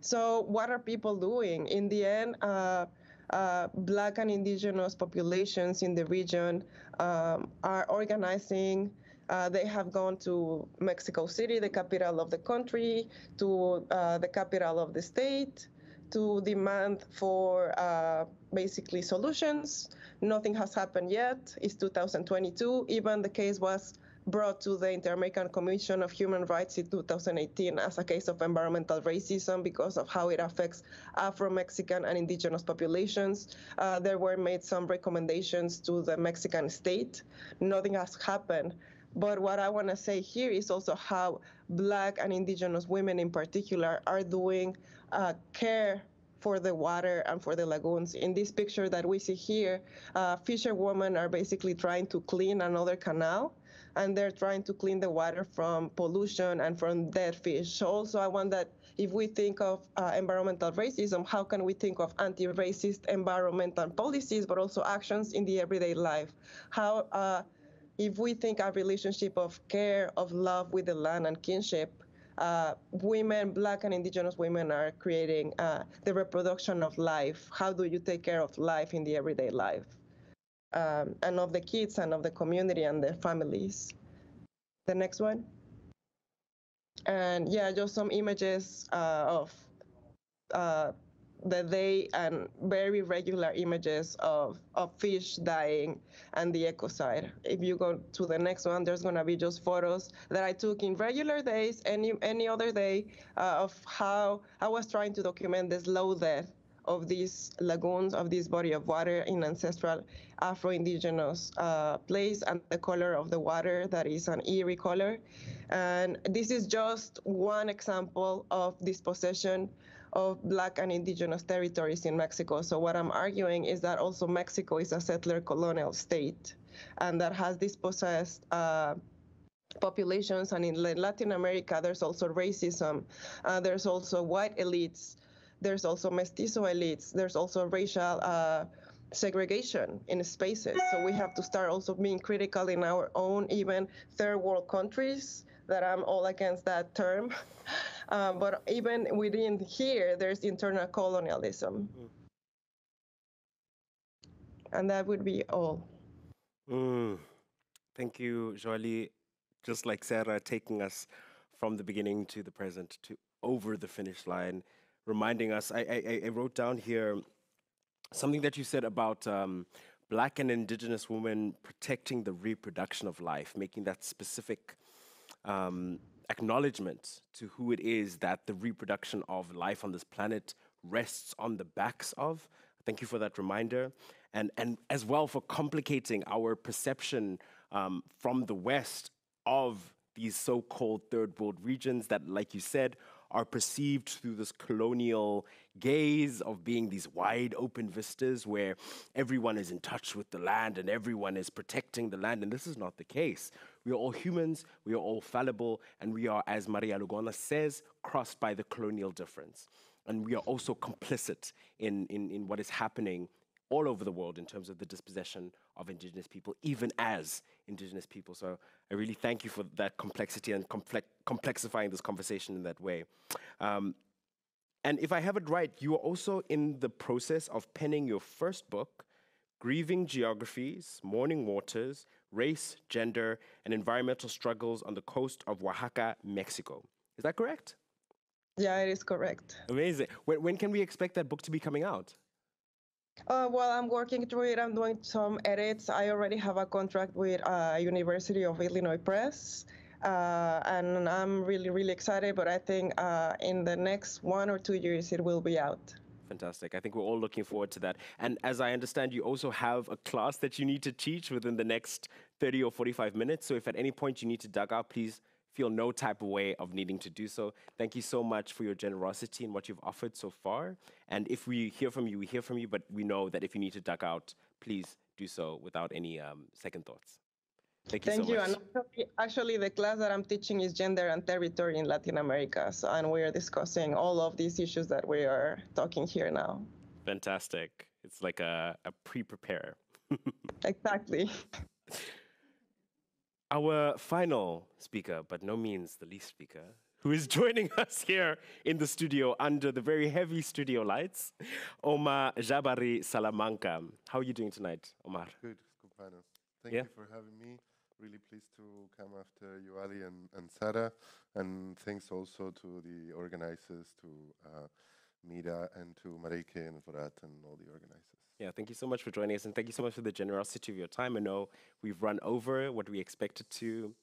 So what are people doing? In the end, Black and Indigenous populations in the region are organizing. They have gone to Mexico City, the capital of the country, to the capital of the state, to demand for basically solutions. Nothing has happened yet. It's 2022. Even the case was brought to the Inter-American Commission of Human Rights in 2018 as a case of environmental racism because of how it affects Afro-Mexican and indigenous populations. There were made some recommendations to the Mexican state. Nothing has happened. But what I want to say here is also how Black and indigenous women in particular are doing care for the water and for the lagoons. In this picture that we see here, fisherwomen are basically trying to clean another canal, and they're trying to clean the water from pollution and from dead fish. So also I want that if we think of environmental racism, how can we think of anti-racist environmental policies, but also actions in the everyday life? How, if we think a relationship of care, of love with the land and kinship, women, Black and indigenous women are creating the reproduction of life. How do you take care of life in the everyday life? And of the kids and of the community and their families. The next one. And yeah, just some images of the day and very regular images of fish dying and the ecocide. If you go to the next one, there's gonna be just photos that I took in regular days, any other day, of how I was trying to document the slow death of these lagoons, of this body of water in ancestral Afro-Indigenous place, and the color of the water that is an eerie color. And this is just one example of dispossession of Black and indigenous territories in Mexico. So what I'm arguing is that also Mexico is a settler colonial state, and that has dispossessed populations. And in Latin America, there's also racism. There's also white elites. There's also mestizo elites. There's also racial segregation in spaces. So we have to start also being critical in our own, even third world countries, that I'm all against that term. But even within here, there's internal colonialism. And that would be all. Thank you, Jolie. Just like Sarah, taking us from the beginning to the present to over the finish line, reminding us. I wrote down here something that you said about Black and Indigenous women protecting the reproduction of life, making that specific acknowledgement to who it is that the reproduction of life on this planet rests on the backs of. Thank you for that reminder. And as well for complicating our perception from the West of these so-called third world regions that, like you said, are perceived through this colonial gaze of being these wide open vistas where everyone is in touch with the land and everyone is protecting the land. And this is not the case. We are all humans, we are all fallible, and we are, as Maria Lugones says, crossed by the colonial difference. And we are also complicit in what is happening all over the world in terms of the dispossession of Indigenous people, even as Indigenous people. So I really thank you for that complexity and complexifying this conversation in that way. And if I have it right, you are also in the process of penning your first book, Grieving Geographies, Mourning Waters, Race, Gender, and Environmental Struggles on the Coast of Oaxaca, Mexico. Is that correct? Yeah, it is correct. Amazing. When can we expect that book to be coming out? Well, I'm working through it. I'm doing some edits. I already have a contract with University of Illinois Press, and I'm really, really excited. But I think in the next 1 or 2 years, it will be out. Fantastic. I think we're all looking forward to that. And as I understand, you also have a class that you need to teach within the next 30 or 45 minutes. So if at any point you need to duck out, please feel no type of way of needing to do so. Thank you so much for your generosity and what you've offered so far. And if we hear from you, we hear from you, but we know that if you need to duck out, please do so without any second thoughts. Thank you so much. And actually, the class that I'm teaching is Gender and Territory in Latin America. So, and we are discussing all of these issues that we are talking here now. Fantastic. It's like a pre-prepare. Exactly. Our final speaker, but no means the least speaker, who is joining us here in the studio under the very heavy studio lights, Omar Jabari Salamanca. How are you doing tonight, Omar? Good, compañero. Thank you for having me. Really pleased to come after you, Ali and Sarah. And thanks also to the organizers, to Mira and to Marike and Vorat and all the organizers. Yeah, thank you so much for joining us, and thank you so much for the generosity of your time. I know we've run over what we expected to,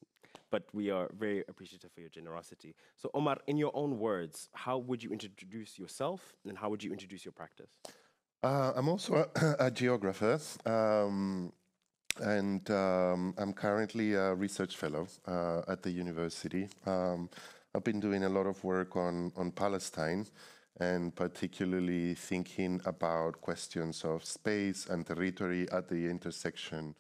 but we are very appreciative for your generosity. So Omar, in your own words, how would you introduce yourself and how would you introduce your practice? I'm also a geographer, and I'm currently a research fellow at the university. I've been doing a lot of work on Palestine, and particularly thinking about questions of space and territory at the intersection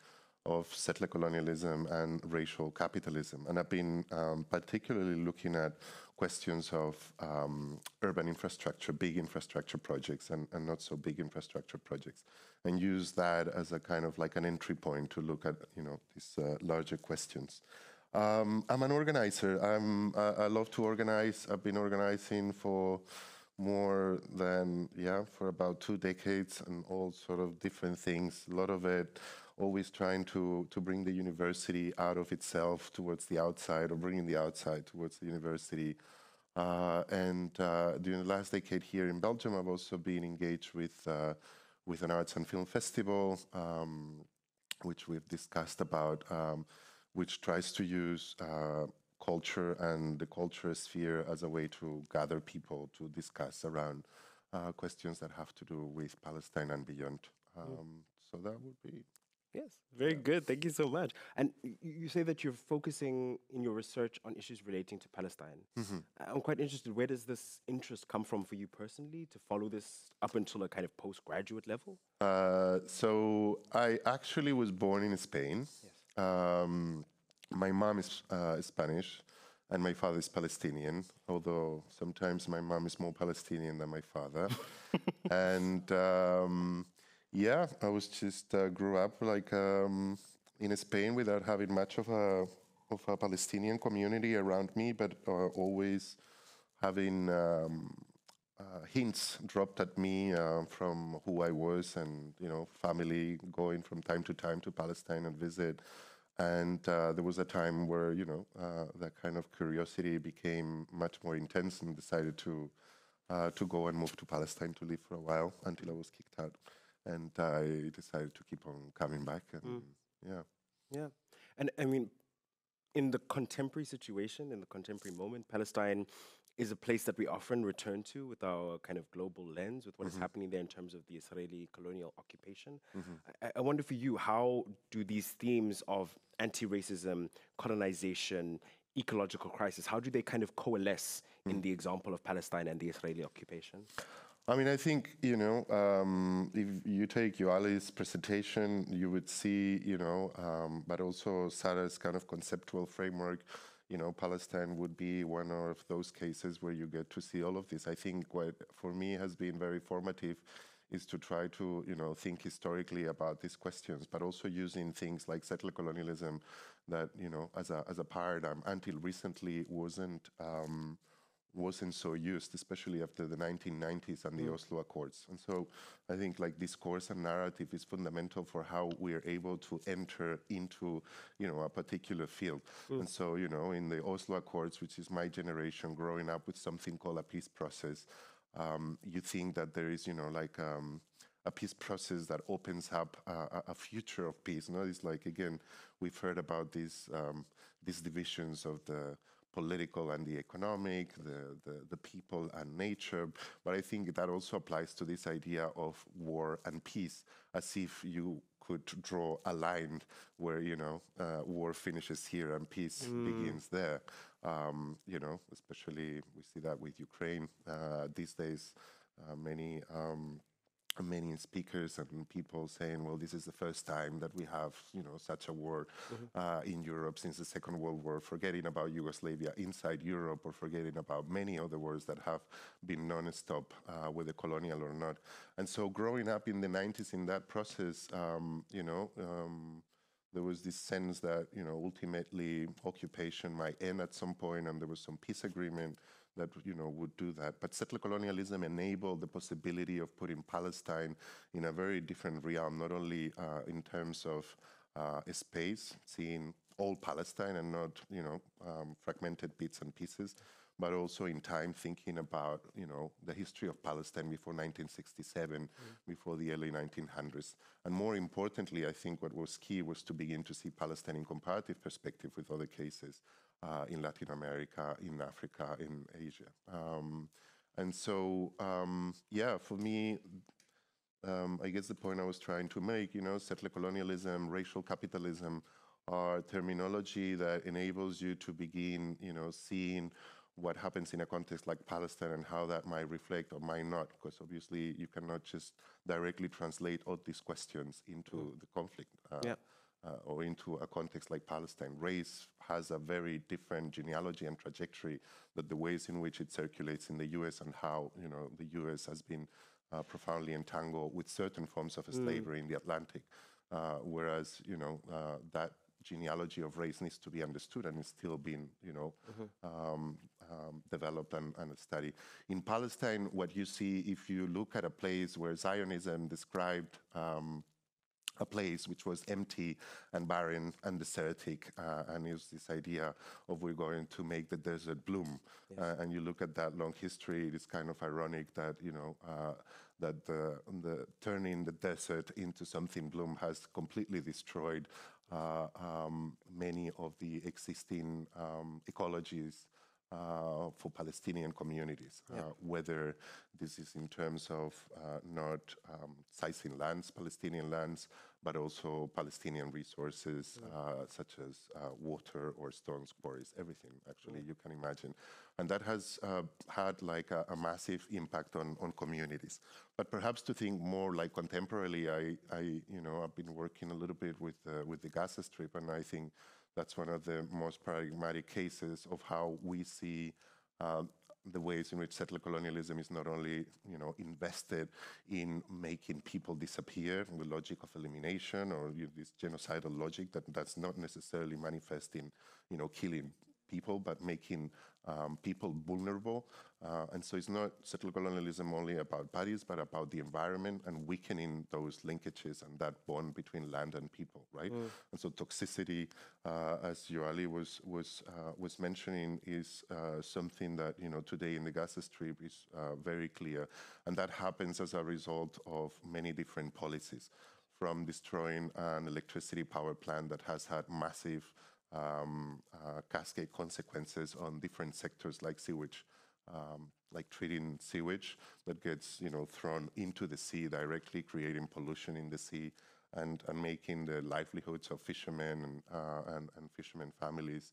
of settler colonialism and racial capitalism. And I've been particularly looking at questions of urban infrastructure, big infrastructure projects, and not so big infrastructure projects, and use that as a kind of like an entry point to look at, you know, these larger questions. I'm an organizer. I love to organize. I've been organizing for more than, for about 2 decades, and all sort of different things. A lot of it always trying to bring the university out of itself towards the outside, or bringing the outside towards the university. And during the last decade here in Belgium, I've also been engaged with an arts and film festival, which we've discussed about, which tries to use culture and the culture sphere as a way to gather people to discuss around questions that have to do with Palestine and beyond. So that would be... Yes, very good. Thank you so much. And you say that you're focusing in your research on issues relating to Palestine. I'm quite interested, where does this interest come from for you personally to follow this up until a kind of postgraduate level? So I actually was born in Spain. Yes. My mom is Spanish and my father is Palestinian, although sometimes my mom is more Palestinian than my father. And yeah, I was just grew up like in Spain without having much of a Palestinian community around me, but always having hints dropped at me from who I was and, family going from time to Palestine and visit. And there was a time where, that kind of curiosity became much more intense and decided to go and move to Palestine to live for a while until I was kicked out. And I decided to keep on coming back. And Yeah. And I mean, in the contemporary situation, in the contemporary moment, Palestine is a place that we often return to with our kind of global lens, with what is happening there in terms of the Israeli colonial occupation. I wonder for you, how do these themes of anti-racism, colonization, ecological crisis, how do they kind of coalesce in the example of Palestine and the Israeli occupation? I mean, I think, if you take Yoali's presentation, you would see, but also Sarah's kind of conceptual framework, Palestine would be one of those cases where you get to see all of this. I think what, for me, has been very formative is to try to, think historically about these questions, but also using things like settler colonialism that, as a paradigm until recently wasn't so used, especially after the 1990s and the Oslo Accords. And so I think like discourse and narrative is fundamental for how we're able to enter into, a particular field. And so, in the Oslo Accords, which is my generation growing up with something called a peace process, you think that there is, a peace process that opens up a future of peace. It's like, again, we've heard about these divisions of the political and the economic, the people and nature. But I think that also applies to this idea of war and peace, as if you could draw a line where, war finishes here and peace begins there. Especially we see that with Ukraine these days. Many speakers and people saying, well, this is the first time that we have, such a war in Europe since the Second World War, forgetting about Yugoslavia inside Europe or forgetting about many other wars that have been non-stop, whether colonial or not. And so growing up in the 90s in that process, there was this sense that, ultimately occupation might end at some point, and there was some peace agreement that, would do that. But settler colonialism enabled the possibility of putting Palestine in a very different realm, not only in terms of space, seeing all Palestine and not, fragmented bits and pieces, but also in time thinking about, the history of Palestine before 1967, before the early 1900s. And more importantly, I think what was key was to begin to see Palestine in comparative perspective with other cases in Latin America, in Africa, in Asia. And so, for me, I guess the point I was trying to make, settler colonialism, racial capitalism are terminology that enables you to begin, seeing what happens in a context like Palestine and how that might reflect or might not, because obviously you cannot just directly translate all these questions into the conflict or into a context like Palestine. Race has a very different genealogy and trajectory than the ways in which it circulates in the US and how, the US has been profoundly entangled with certain forms of slavery in the Atlantic, whereas, that genealogy of race needs to be understood and is still being, developed and studied. In Palestine, what you see, if you look at a place where Zionism described a place which was empty and barren and desertic, and it was this idea of we're going to make the desert bloom. And you look at that long history, it is kind of ironic that, that the turning the desert into something bloom has completely destroyed many of the existing ecologies for Palestinian communities, whether this is in terms of not seizing lands, Palestinian lands, but also Palestinian resources such as water or stones, quarries, everything actually you can imagine. And that has had like a massive impact on communities. But perhaps to think more like contemporarily, I've been working a little bit with the Gaza Strip, and I think that's one of the most paradigmatic cases of how we see the ways in which settler colonialism is not only, invested in making people disappear, the logic of elimination or this genocidal logic that's not necessarily manifest in, killing people, but making people vulnerable. And so it's not settler colonialism only about bodies, but about the environment and weakening those linkages and that bond between land and people, right? And so toxicity, as Yoali was mentioning, is something that, today in the Gaza Strip is very clear. And that happens as a result of many different policies, from destroying an electricity power plant that has had massive cascade consequences on different sectors like sewage, like treating sewage that gets thrown into the sea directly, creating pollution in the sea and making the livelihoods of fishermen and fishermen families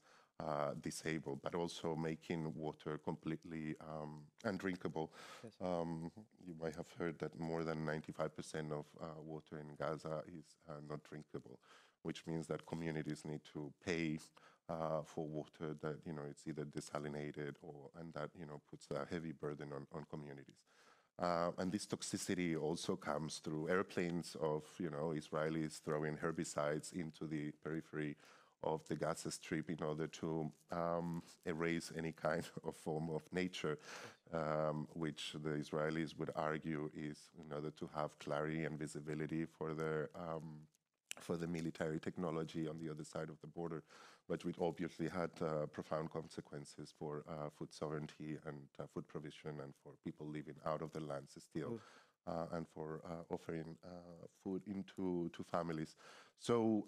disabled, but also making water completely undrinkable. Yes. You might have heard that more than 95% of water in Gaza is not drinkable, which means that communities need to pay for water that it's either desalinated and that puts a heavy burden on communities. And this toxicity also comes through airplanes of Israelis throwing herbicides into the periphery of the Gaza Strip in order to erase any kind of form of nature, which the Israelis would argue is in order to have clarity and visibility for the military technology on the other side of the border, but which obviously had profound consequences for food sovereignty and food provision and for people living out of the lands still. And for offering food into families. So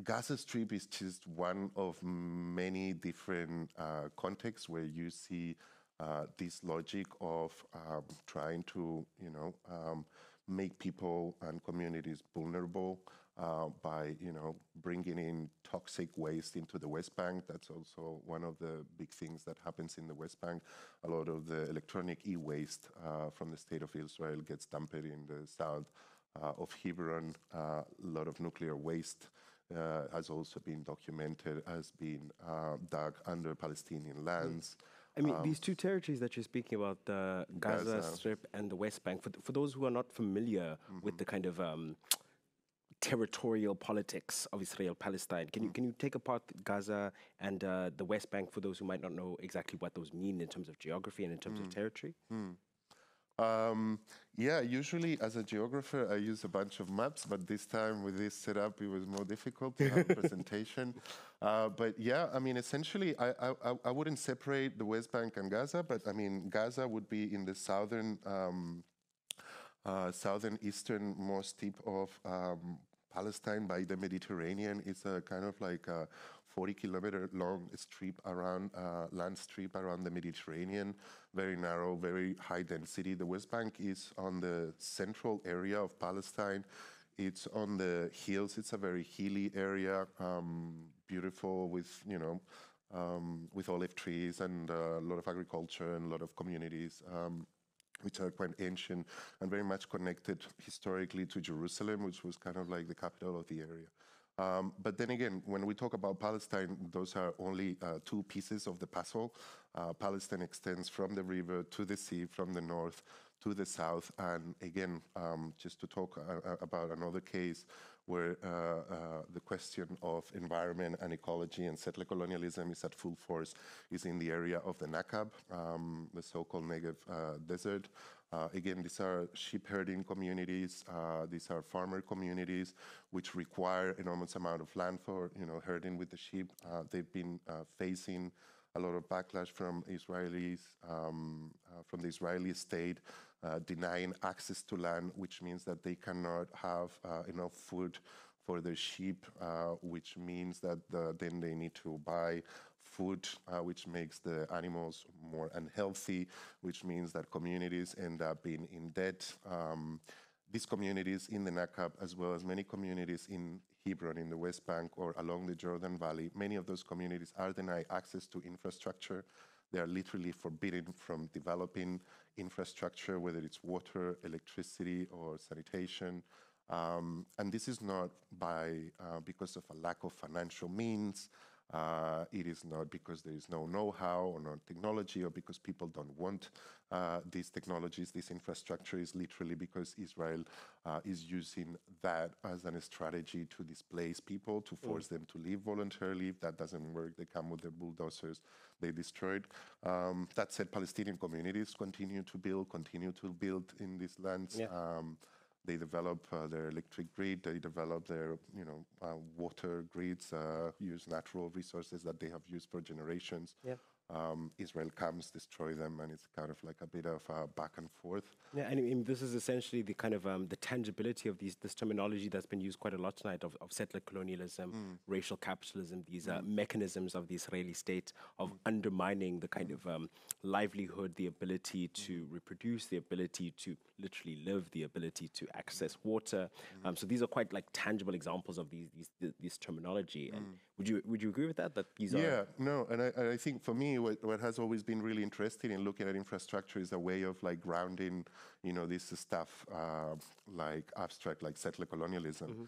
Gaza Strip is just one of many different contexts where you see this logic of trying to, make people and communities vulnerable by, bringing in toxic waste into the West Bank. That's also one of the big things that happens in the West Bank. A lot of the electronic e-waste from the state of Israel gets dumped in the south of Hebron. A lot of nuclear waste has also been documented as being dug under Palestinian lands. I mean, these two territories that you're speaking about, the Gaza Strip and the West Bank, for those who are not familiar with the kind of territorial politics of Israel-Palestine, can you take apart Gaza and the West Bank for those who might not know exactly what those mean in terms of geography and in terms of territory? Yeah, usually as a geographer, I use a bunch of maps, but this time with this setup, it was more difficult to have a presentation. But yeah, I mean, essentially, I wouldn't separate the West Bank and Gaza, but I mean, Gaza would be in the southeasternmost tip of Palestine by the Mediterranean. It's a kind of like a 40-kilometer long strip around, land strip around the Mediterranean, very narrow, very high density. The West Bank is on the central area of Palestine. It's on the hills. It's a very hilly area, beautiful with, with olive trees and a lot of agriculture and a lot of communities. Which are quite ancient and very much connected historically to Jerusalem, which was kind of like the capital of the area. But then again, when we talk about Palestine, those are only two pieces of the puzzle. Palestine extends from the river to the sea, from the north to the south. And again, just to talk about another case where the question of environment and ecology and settler colonialism is at full force is in the area of the Nakab, the so-called Negev desert. Again, these are sheep herding communities. These are farmer communities which require enormous amount of land for herding with the sheep. They've been facing a lot of backlash from Israelis, from the Israeli state, denying access to land, which means that they cannot have enough food for their sheep, which means that then they need to buy food, which makes the animals more unhealthy, which means that communities end up being in debt. These communities in the Nakab, as well as many communities in Hebron, in the West Bank, or along the Jordan Valley, many of those communities are denied access to infrastructure. They are literally forbidden from developing infrastructure, whether it's water, electricity, or sanitation. And this is not because of a lack of financial means, It is not because there is no know-how or no technology or because people don't want these technologies. This infrastructure is literally because Israel is using that as a strategy to displace people, to force them to leave voluntarily. If that doesn't work, they come with their bulldozers, they destroyed. That said, Palestinian communities continue to build in these lands. Yeah. They develop their electric grid, they develop their water grids, use natural resources that they have used for generations. Yeah. Israel comes, destroy them, and it's kind of like a bit of back and forth. Yeah, and I mean, this is essentially the kind of the tangibility of this terminology that's been used quite a lot tonight of settler colonialism, racial capitalism, these mechanisms of the Israeli state of undermining the kind of livelihood, the ability to reproduce, the ability to literally live, the ability to access water. So these are quite like tangible examples of this terminology. And would you agree with that? That these are? Yeah, no, and I think for me, what has always been really interesting in looking at infrastructure is a way of like grounding, this stuff like abstract, like settler colonialism,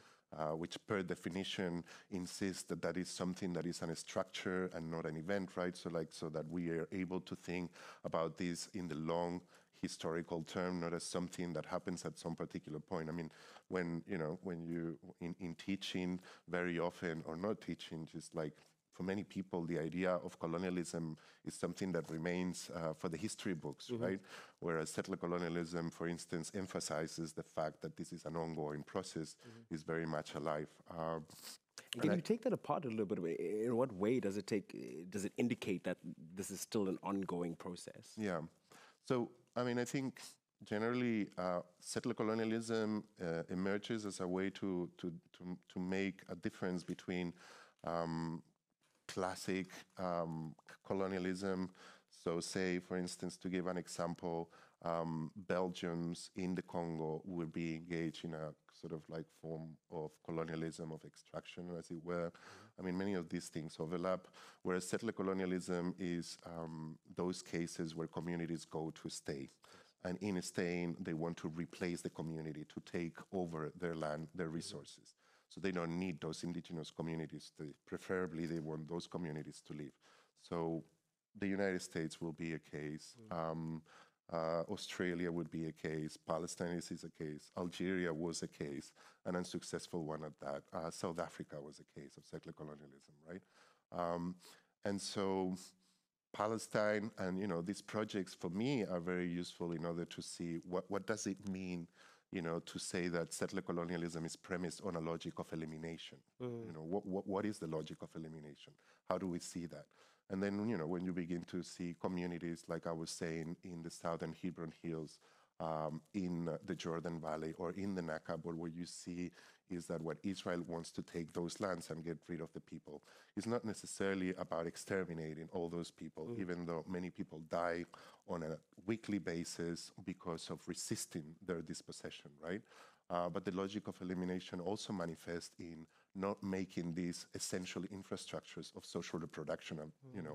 which per definition insists that that is something that is a structure and not an event, right? So that we are able to think about this in the long historical term, not as something that happens at some particular point. I mean, when you in teaching very often, or not teaching, just like for many people, the idea of colonialism is something that remains for the history books, right? Whereas settler colonialism, for instance, emphasizes the fact that this is an ongoing process, is very much alive. Can you take that apart a little bit? In what way does it indicate that this is still an ongoing process? Yeah. So, I mean, I think generally settler colonialism emerges as a way to make a difference between classic colonialism. So say, for instance, to give an example, Belgians in the Congo would be engaged in a sort of like form of colonialism, of extraction, as it were. I mean, many of these things overlap, whereas settler colonialism is those cases where communities go to stay. And in staying, they want to replace the community, to take over their land, their resources. So they don't need those indigenous communities. Preferably, they want those communities to live. So the United States will be a case. Australia would be a case. Palestine is a case. Algeria was a case, an unsuccessful one at that. South Africa was a case of settler colonialism, right? And so Palestine and, these projects for me are very useful in order to see what does it mean, to say that settler colonialism is premised on a logic of elimination. What is the logic of elimination? How do we see that? And then, when you begin to see communities, like I was saying, in the southern Hebron Hills, in the Jordan Valley, or in the Nakab, what you see is that what Israel wants to take those lands and get rid of the people is not necessarily about exterminating all those people, even though many people die on a weekly basis because of resisting their dispossession, right? But the logic of elimination also manifests in not making these essential infrastructures of social reproduction,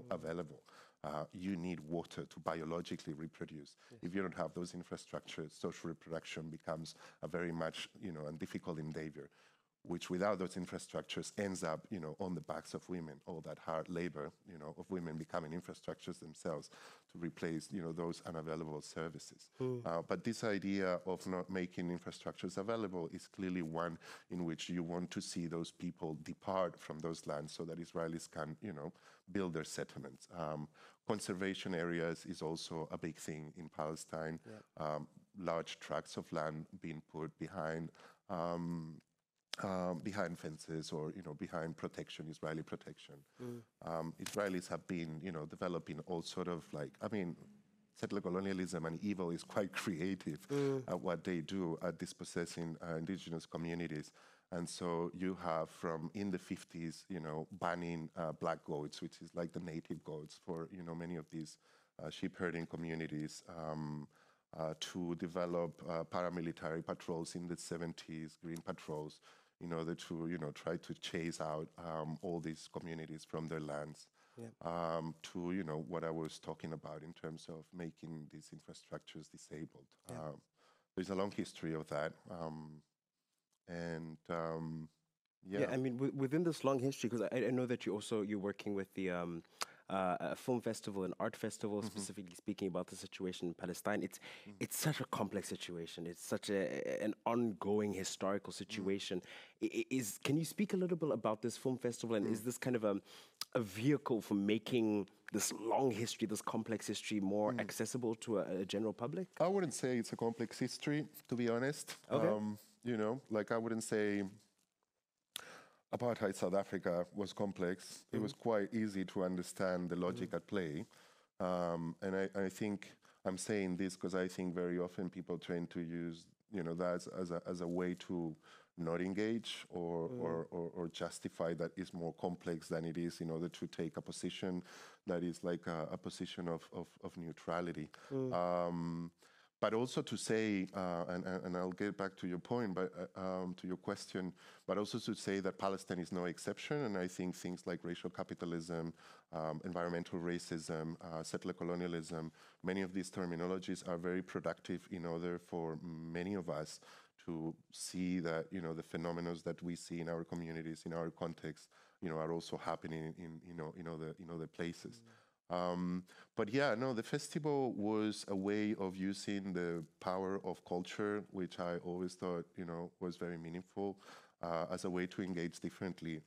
available. You need water to biologically reproduce. Yes. If you don't have those infrastructures, social reproduction becomes a very much, and difficult endeavor, which without those infrastructures ends up, on the backs of women, all that hard labor, of women becoming infrastructures themselves to replace, those unavailable services. But this idea of not making infrastructures available is clearly one in which you want to see those people depart from those lands so that Israelis can, build their settlements. Conservation areas is also a big thing in Palestine. Yeah. Large tracts of land being put behind fences or, behind protection, Israeli protection. Israelis have been, developing all sort of settler colonialism and evil is quite creative at what they do at dispossessing indigenous communities. And so you have from in the 50s, banning black goats, which is like the native goats for, many of these sheep herding communities, to develop paramilitary patrols in the 70s, green patrols, in order to, try to chase out all these communities from their lands. Yeah. To, what I was talking about in terms of making these infrastructures disabled. Yeah. There's a long history of that. Yeah, I mean, within this long history, because I know that you're working with the a film festival and art festival, specifically speaking about the situation in Palestine. It's such a complex situation. It's such an ongoing historical situation. Can you speak a little bit about this film festival, and is this kind of a vehicle for making this long history, this complex history, more accessible to a general public? I wouldn't say it's a complex history, to be honest. Okay. You know, like I wouldn't say apartheid South Africa was complex. It was quite easy to understand the logic at play. And I think I'm saying this because I think very often people tend to use, you know, that as a way to not engage or justify that it's more complex than it is in order to take a position that is like a position of neutrality. But also to say, and I'll get back to your point, but to your question, but also to say that Palestine is no exception. And I think things like racial capitalism, environmental racism, settler colonialism, many of these terminologies are very productive in order for many of us to see that, you know, the phenomena that we see in our communities, in our context, you know, are also happening in other places. But yeah, no, the festival was a way of using the power of culture, which I always thought, you know, was very meaningful, as a way to engage differently.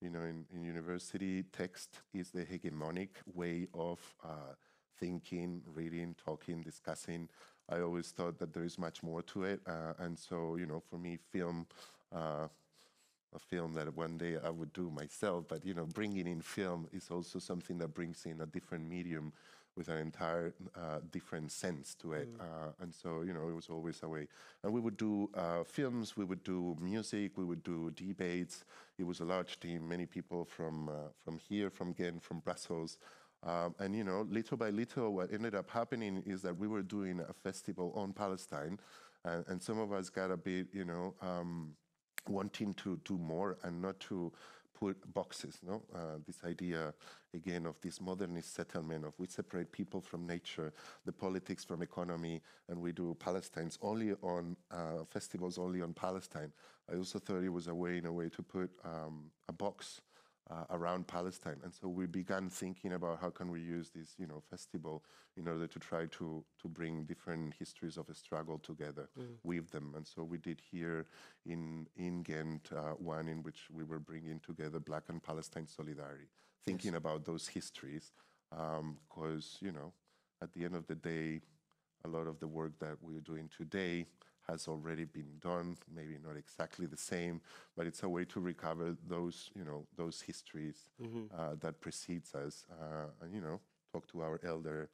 You know, in university, text is the hegemonic way of thinking, reading, talking, discussing. I always thought that there is much more to it. And so, you know, for me, film, a film that one day I would do myself, but, you know, bringing in film is also something that brings in a different medium with an entire different sense to it. And so, you know, it was always a way. And we would do films, we would do music, we would do debates. It was a large team, many people from here, from Ghent, from Brussels. And, you know, little by little, what ended up happening is that we were doing a festival on Palestine, and some of us got a bit, you know, wanting to do more and not to put boxes, no? This idea, again, of this modernist settlement of we separate people from nature, the politics from economy, and we do Palestine's only on festivals only on Palestine. I also thought it was a way, in a way, to put a box around Palestine. And so we began thinking about how can we use this, you know, festival in order to try to bring different histories of a struggle together, weave them. And so we did here in Ghent one in which we were bringing together Black and Palestine solidarity, thinking about those histories, because, you know, at the end of the day, a lot of the work that we're doing today has already been done, maybe not exactly the same, but it's a way to recover those, you know, those histories that precedes us, and, you know, talk to our elder,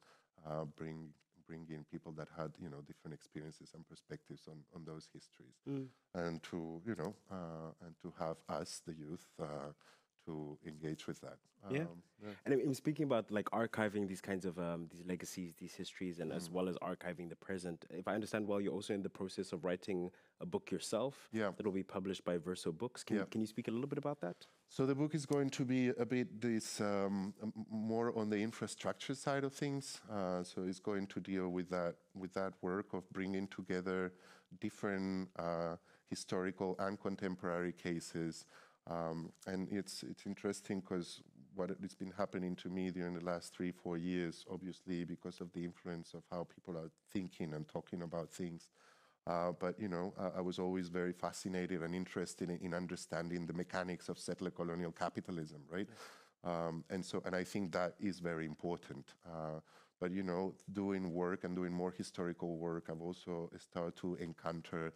bring in people that had, you know, different experiences and perspectives on those histories, and to, you know, and to have us, the youth, to engage with that. And I'm speaking about like archiving these kinds of these legacies, these histories, and as well as archiving the present. If I understand well, you're also in the process of writing a book yourself that will be published by Verso Books. Can you speak a little bit about that? So the book is going to be a bit this more on the infrastructure side of things. So it's going to deal with that work of bringing together different historical and contemporary cases. And it's interesting because what has been happening to me during the last 3-4 years, obviously because of the influence of how people are thinking and talking about things. But, you know, I was always very fascinated and interested in understanding the mechanics of settler colonial capitalism, right? And I think that is very important. But, you know, doing work and doing more historical work, I've also started to encounter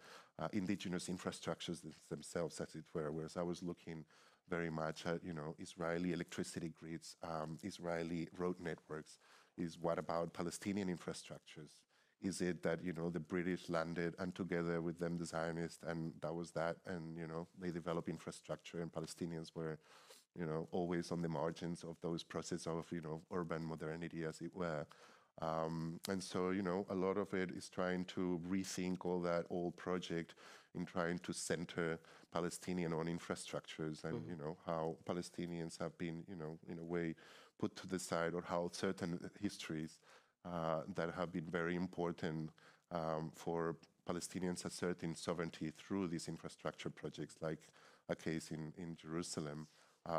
indigenous infrastructures themselves, as it were, whereas I was looking very much at, you know, Israeli electricity grids, Israeli road networks. What about Palestinian infrastructures? Is it that, you know, the British landed and together with them the Zionists, and that was that, and, you know, they developed infrastructure, and Palestinians were, you know, always on the margins of those processes of, you know, urban modernity, as it were. And so, you know, a lot of it is trying to rethink all that old project in trying to center Palestinian-owned infrastructures and, you know, how Palestinians have been, you know, in a way put to the side, or how certain histories that have been very important for Palestinians asserting sovereignty through these infrastructure projects like a case in Jerusalem,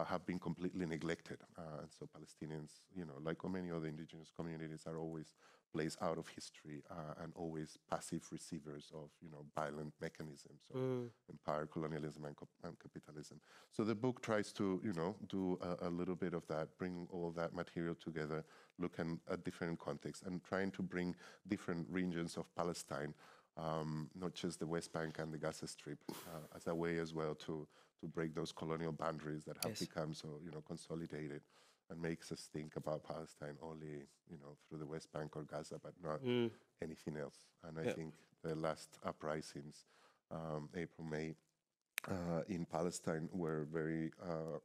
have been completely neglected. And so Palestinians, like many other indigenous communities, are always placed out of history and always passive receivers of, violent mechanisms of empire, colonialism, and capitalism. So the book tries to, do a little bit of that, bring all that material together, looking at different contexts, and trying to bring different regions of Palestine, not just the West Bank and the Gaza Strip, as a way as well to break those colonial boundaries that have become so, consolidated, and makes us think about Palestine only, through the West Bank or Gaza, but not anything else. And I think the last uprisings, April, May, in Palestine were very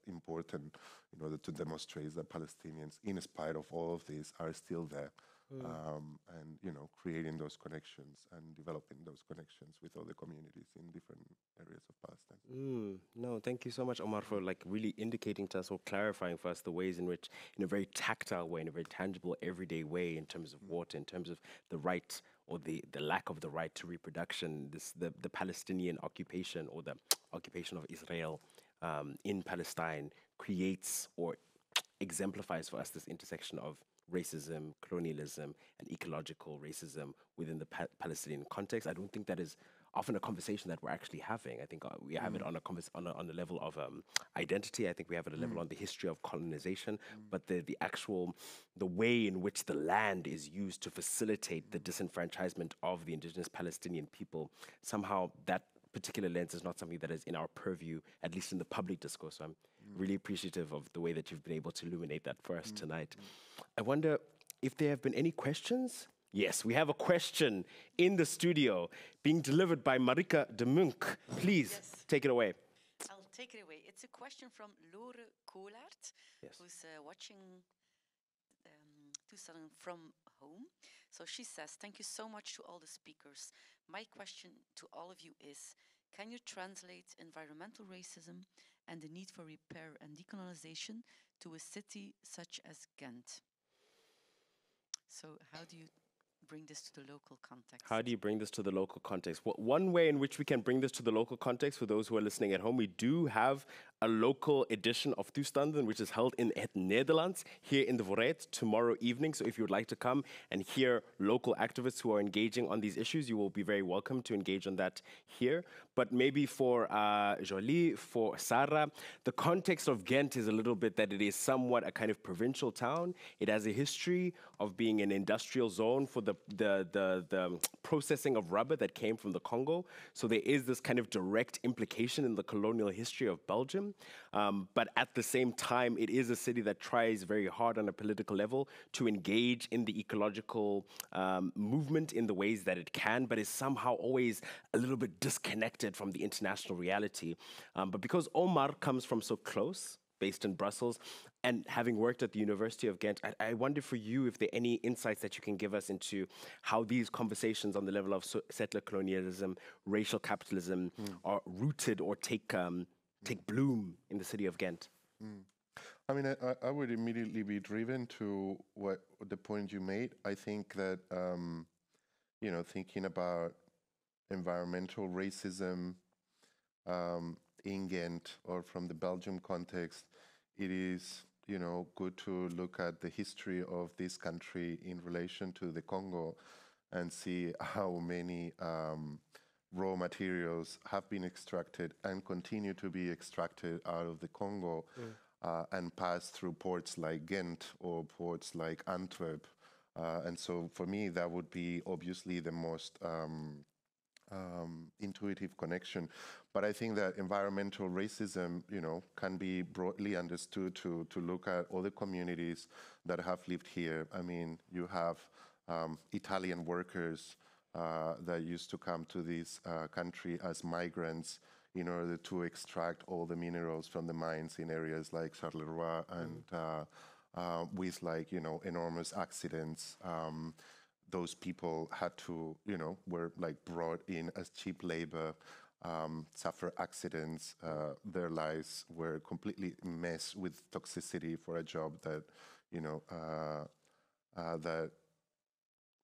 important in order to demonstrate that Palestinians, in spite of all of this, are still there. And creating those connections and developing those connections with other communities in different areas of Palestine. No, thank you so much, Omar, for really indicating to us or clarifying for us the ways in which, in a very tactile way, in a very tangible, everyday way, in terms of water, in terms of the right or the lack of the right to reproduction, the Palestinian occupation or the occupation of Israel in Palestine creates or exemplifies for us this intersection of racism, colonialism, and ecological racism within the Palestinian context. I don't think that is often a conversation that we're actually having. I think we have it on a level of identity. I think we have it at a level on the history of colonization, but the way in which the land is used to facilitate the disenfranchisement of the indigenous Palestinian people, somehow that particular lens is not something that is in our purview, at least in the public discourse. So I'm really appreciative of the way that you've been able to illuminate that for us tonight. I wonder if there have been any questions. Yes, we have a question in the studio being delivered by Marika de Munk. Please take it away. I'll take it away. It's a question from Lore Koolaert, who's watching Toestanden from home. So she says, thank you so much to all the speakers. My question to all of you is, can you translate environmental racism and the need for repair and decolonization to a city such as Ghent? So how do you bring this to the local context? How do you bring this to the local context? One way in which we can bring this to the local context, for those who are listening at home, we do have a local edition of Toestanden, which is held in Het Nederlands here in the Vooruit tomorrow evening. So if you would like to come and hear local activists who are engaging on these issues, you will be very welcome to engage on that here. But maybe for Jolie, for Sarah, the context of Ghent is a little bit that it is somewhat a kind of provincial town. It has a history of being an industrial zone for the processing of rubber that came from the Congo. So there is this kind of direct implication in the colonial history of Belgium. But at the same time, it is a city that tries very hard on a political level to engage in the ecological movement in the ways that it can, but is somehow always a little bit disconnected from the international reality. But because Omar comes from so close, based in Brussels, and having worked at the University of Ghent, I wonder for you if there are any insights that you can give us into how these conversations on the level of settler colonialism, racial capitalism are rooted or take bloom in the city of Ghent. I mean, I would immediately be driven to the point you made. I think that, thinking about environmental racism in Ghent or from the Belgium context, it is, good to look at the history of this country in relation to the Congo and see how many raw materials have been extracted and continue to be extracted out of the Congo and pass through ports like Ghent or ports like Antwerp. And so for me, that would be obviously the most intuitive connection. But I think that environmental racism, can be broadly understood to look at other communities that have lived here. I mean, you have Italian workers that used to come to this country as migrants in order to extract all the minerals from the mines in areas like Charleroi and with enormous accidents. Those people had to, were brought in as cheap labor, suffer accidents. Their lives were completely messed with toxicity for a job that, that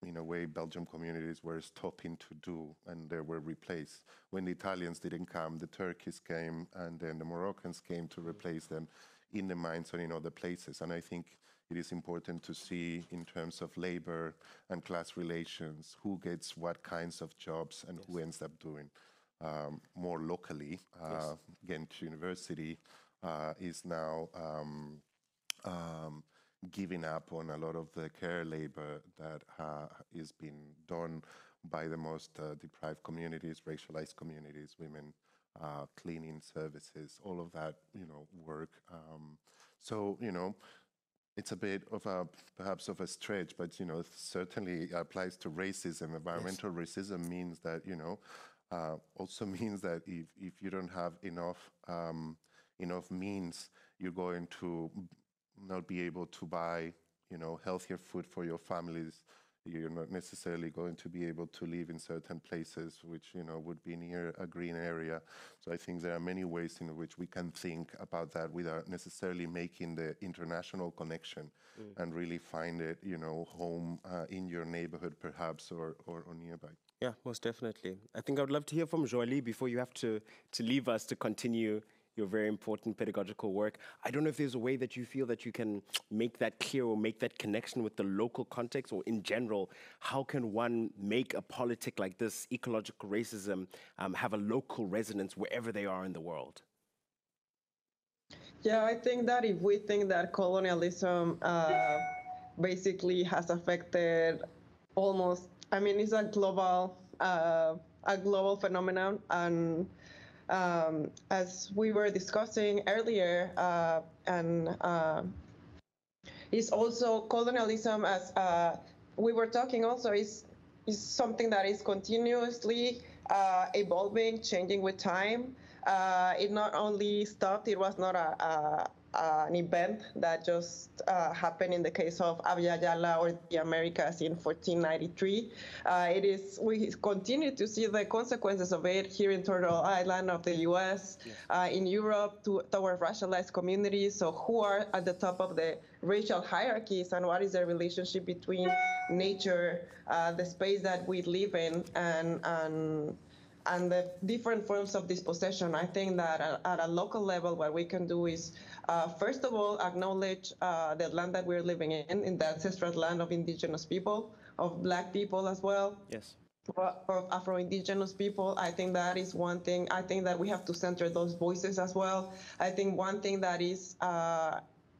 in a way, Belgian communities were stopping to do, and they were replaced. When the Italians didn't come, the Turkish came, and then the Moroccans came to replace them in the mines or in other places. And I think it is important to see in terms of labor and class relations, who gets what kinds of jobs and who ends up doing. More locally, Ghent University is now giving up on a lot of the care labor that is being done by the most deprived communities, racialized communities, women, cleaning services, all of that, work. So, it's a bit of perhaps of a stretch, but, certainly applies to racism. Environmental racism means that, also means that if you don't have enough means, you're going to not be able to buy, healthier food for your families. You're not necessarily going to be able to live in certain places which, would be near a green area. So I think there are many ways in which we can think about that without necessarily making the international connection and really find it, home in your neighborhood perhaps or nearby. Yeah, most definitely. I think I would love to hear from Jolie before you have to leave us to continue your very important pedagogical work. I don't know if there's a way that you feel that you can make that clear or make that connection with the local context, or in general, how can one make a politic like this, ecological racism, have a local resonance wherever they are in the world? Yeah, I think that if we think that colonialism basically has affected almost, it's a global phenomenon, and as we were discussing earlier, it's also colonialism, as we were talking also, is something that is continuously evolving, changing with time. It not only stopped, it was not an event that just happened in the case of Abya Yala or the Americas in 1493. We continue to see the consequences of it here in Turtle Island of the US, in Europe, toward racialized communities. So who are at the top of the racial hierarchies, and what is the relationship between nature, the space that we live in, and the different forms of dispossession. I think that at a local level, what we can do is, first of all, acknowledge the land that we're living in the ancestral land of indigenous people, of Black people as well. Yes. Of Afro-Indigenous people. I think that is one thing. I think that we have to center those voices as well. I think one thing that is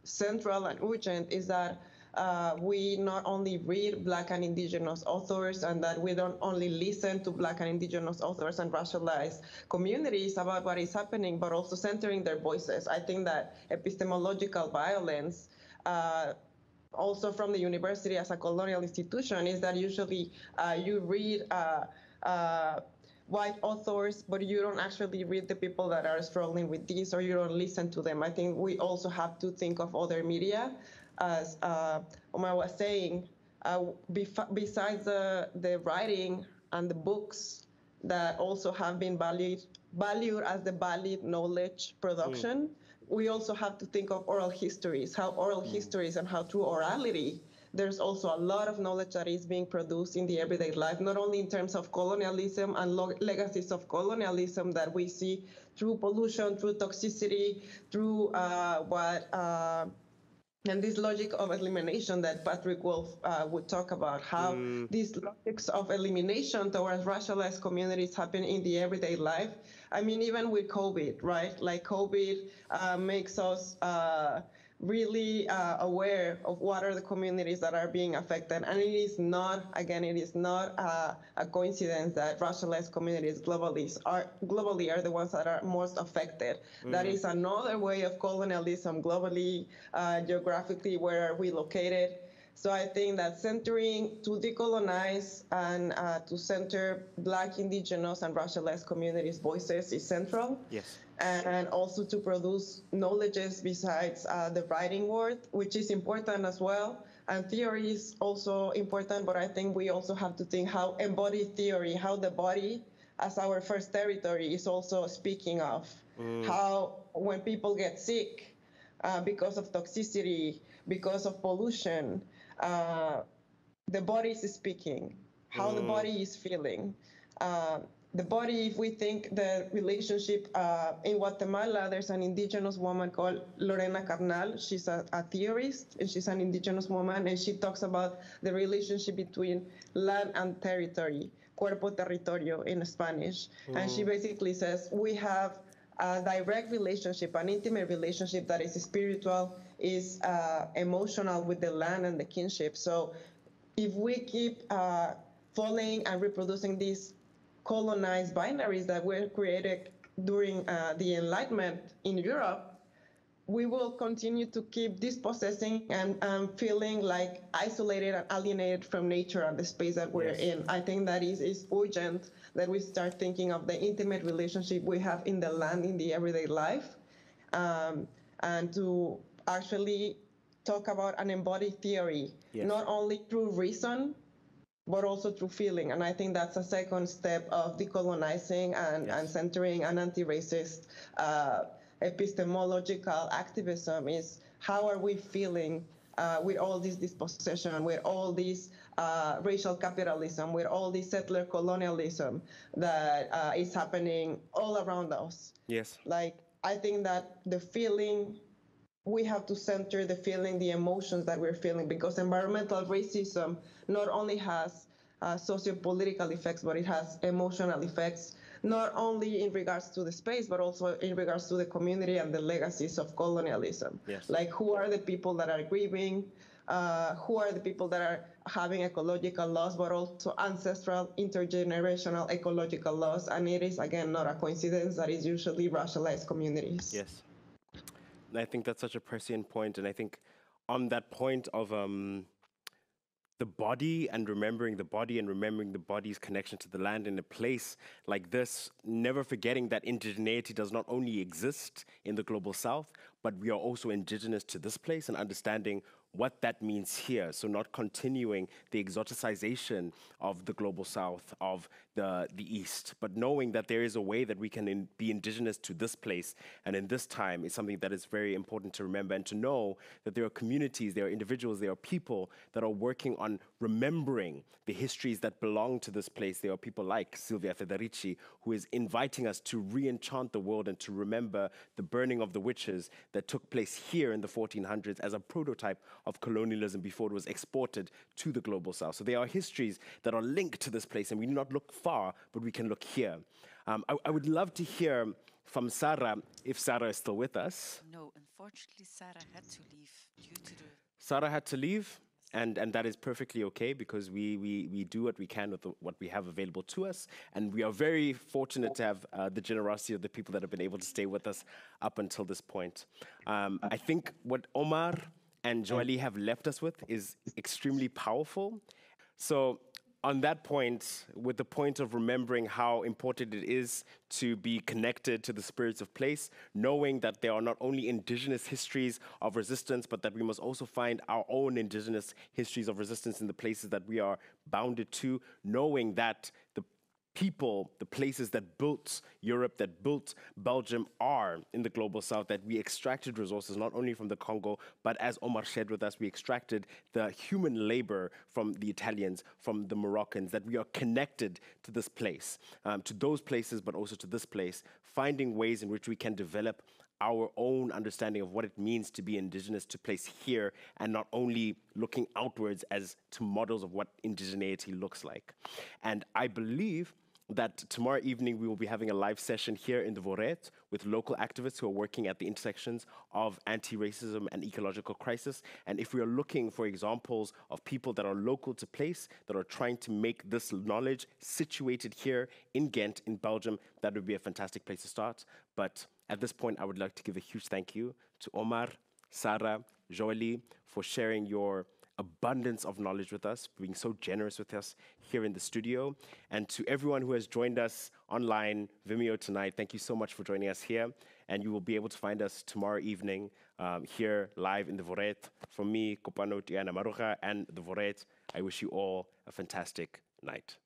central and urgent is that we not only read Black and Indigenous authors, and that we don't only listen to Black and Indigenous authors and racialized communities about what is happening, but also centering their voices. I think that epistemological violence, also from the university as a colonial institution, is that usually you read white authors, but you don't actually read the people that are struggling with this, or you don't listen to them. I think we also have to think of other media. As Omar was saying, besides the writing and the books that also have been valued as the valid knowledge production, we also have to think of oral histories, how oral histories and how through orality, there's also a lot of knowledge that is being produced in the everyday life, not only in terms of colonialism and legacies of colonialism that we see through pollution, through toxicity, through and this logic of elimination that Patrick Wolf would talk about, how these logics of elimination towards racialized communities happen in the everyday life. I mean, even with COVID, right? Like COVID makes us really aware of what are the communities that are being affected. And it is not, again, it is not a coincidence that racialized communities globally are the ones that are most affected. That is another way of colonialism globally, geographically, where are we located? So I think that centering to decolonize and to center Black, Indigenous, and racialized communities' voices is central. Yes. And also to produce knowledges besides the writing word, which is important as well. And theory is also important, but I think we also have to think how embodied theory, how the body as our first territory is also speaking of how when people get sick because of toxicity, because of pollution, the body is speaking, how the body is feeling. The body, if we think the relationship in Guatemala, there's an indigenous woman called Lorena Carnal. She's a theorist, and she's an indigenous woman, and she talks about the relationship between land and territory, cuerpo territorio in Spanish. And she basically says we have a direct relationship, an intimate relationship that is spiritual, is emotional with the land and the kinship. So if we keep following and reproducing these colonized binaries that were created during the Enlightenment in Europe, we will continue to keep dispossessing and feeling like isolated and alienated from nature and the space that we're in. I think that is urgent that we start thinking of the intimate relationship we have in the land, in the everyday life, and to actually talk about an embodied theory, not only through reason, but also through feeling. And I think that's a second step of decolonizing and centering an anti-racist epistemological activism is how are we feeling with all this dispossession, with all this racial capitalism, with all this settler colonialism that is happening all around us. Yes. Like, I think that the feeling, we have to center the feeling, the emotions that we're feeling, because environmental racism not only has socio-political effects, but it has emotional effects, not only in regards to the space, but also in regards to the community and the legacies of colonialism. Yes. Like, who are the people that are grieving? Who are the people that are having ecological loss, but also ancestral, intergenerational ecological loss? And it is, again, not a coincidence that is usually racialized communities. Yes. And I think that's such a prescient point. And I think on that point of the body and remembering the body and remembering the body's connection to the land in a place like this, never forgetting that indigeneity does not only exist in the global south, but we are also indigenous to this place, and understanding what that means here. So not continuing the exoticization of the global south, of the east, but knowing that there is a way that we can be indigenous to this place and in this time is something that is very important to remember, and to know that there are communities, there are individuals, there are people that are working on remembering the histories that belong to this place. There are people like Silvia Federici, who is inviting us to re-enchant the world and to remember the burning of the witches that took place here in the 1400s as a prototype of colonialism before it was exported to the global south. So there are histories that are linked to this place, and we do not look far, but we can look here. I would love to hear from Sarah, if Sarah is still with us. No, unfortunately, Sarah had to leave due to the... Sarah had to leave, and that is perfectly okay, because we do what we can with what we have available to us, and we are very fortunate to have the generosity of the people that have been able to stay with us up until this point. I think what Omar and Joali have left us with is extremely powerful. So on that point, with the point of remembering how important it is to be connected to the spirits of place, knowing that there are not only indigenous histories of resistance, but that we must also find our own indigenous histories of resistance in the places that we are bounded to, knowing that the people, the places that built Europe, that built Belgium are in the global south, that we extracted resources not only from the Congo, but as Omar shared with us, we extracted the human labor from the Italians, from the Moroccans, that we are connected to this place, to those places, but also to this place, finding ways in which we can develop our own understanding of what it means to be indigenous to place here, and not only looking outwards as to models of what indigeneity looks like. And I believe that tomorrow evening we will be having a live session here in the Voret with local activists who are working at the intersections of anti-racism and ecological crisis. And if we are looking for examples of people that are local to place, that are trying to make this knowledge situated here in Ghent, in Belgium, that would be a fantastic place to start. But at this point, I would like to give a huge thank you to Omar, Sarah, Joali for sharing your abundance of knowledge with us, being so generous with us here in the studio. And to everyone who has joined us online, Vimeo tonight, thank you so much for joining us here. And you will be able to find us tomorrow evening here live in the Voret. From me, Kopano Tiana Maruja, and the Voret, I wish you all a fantastic night.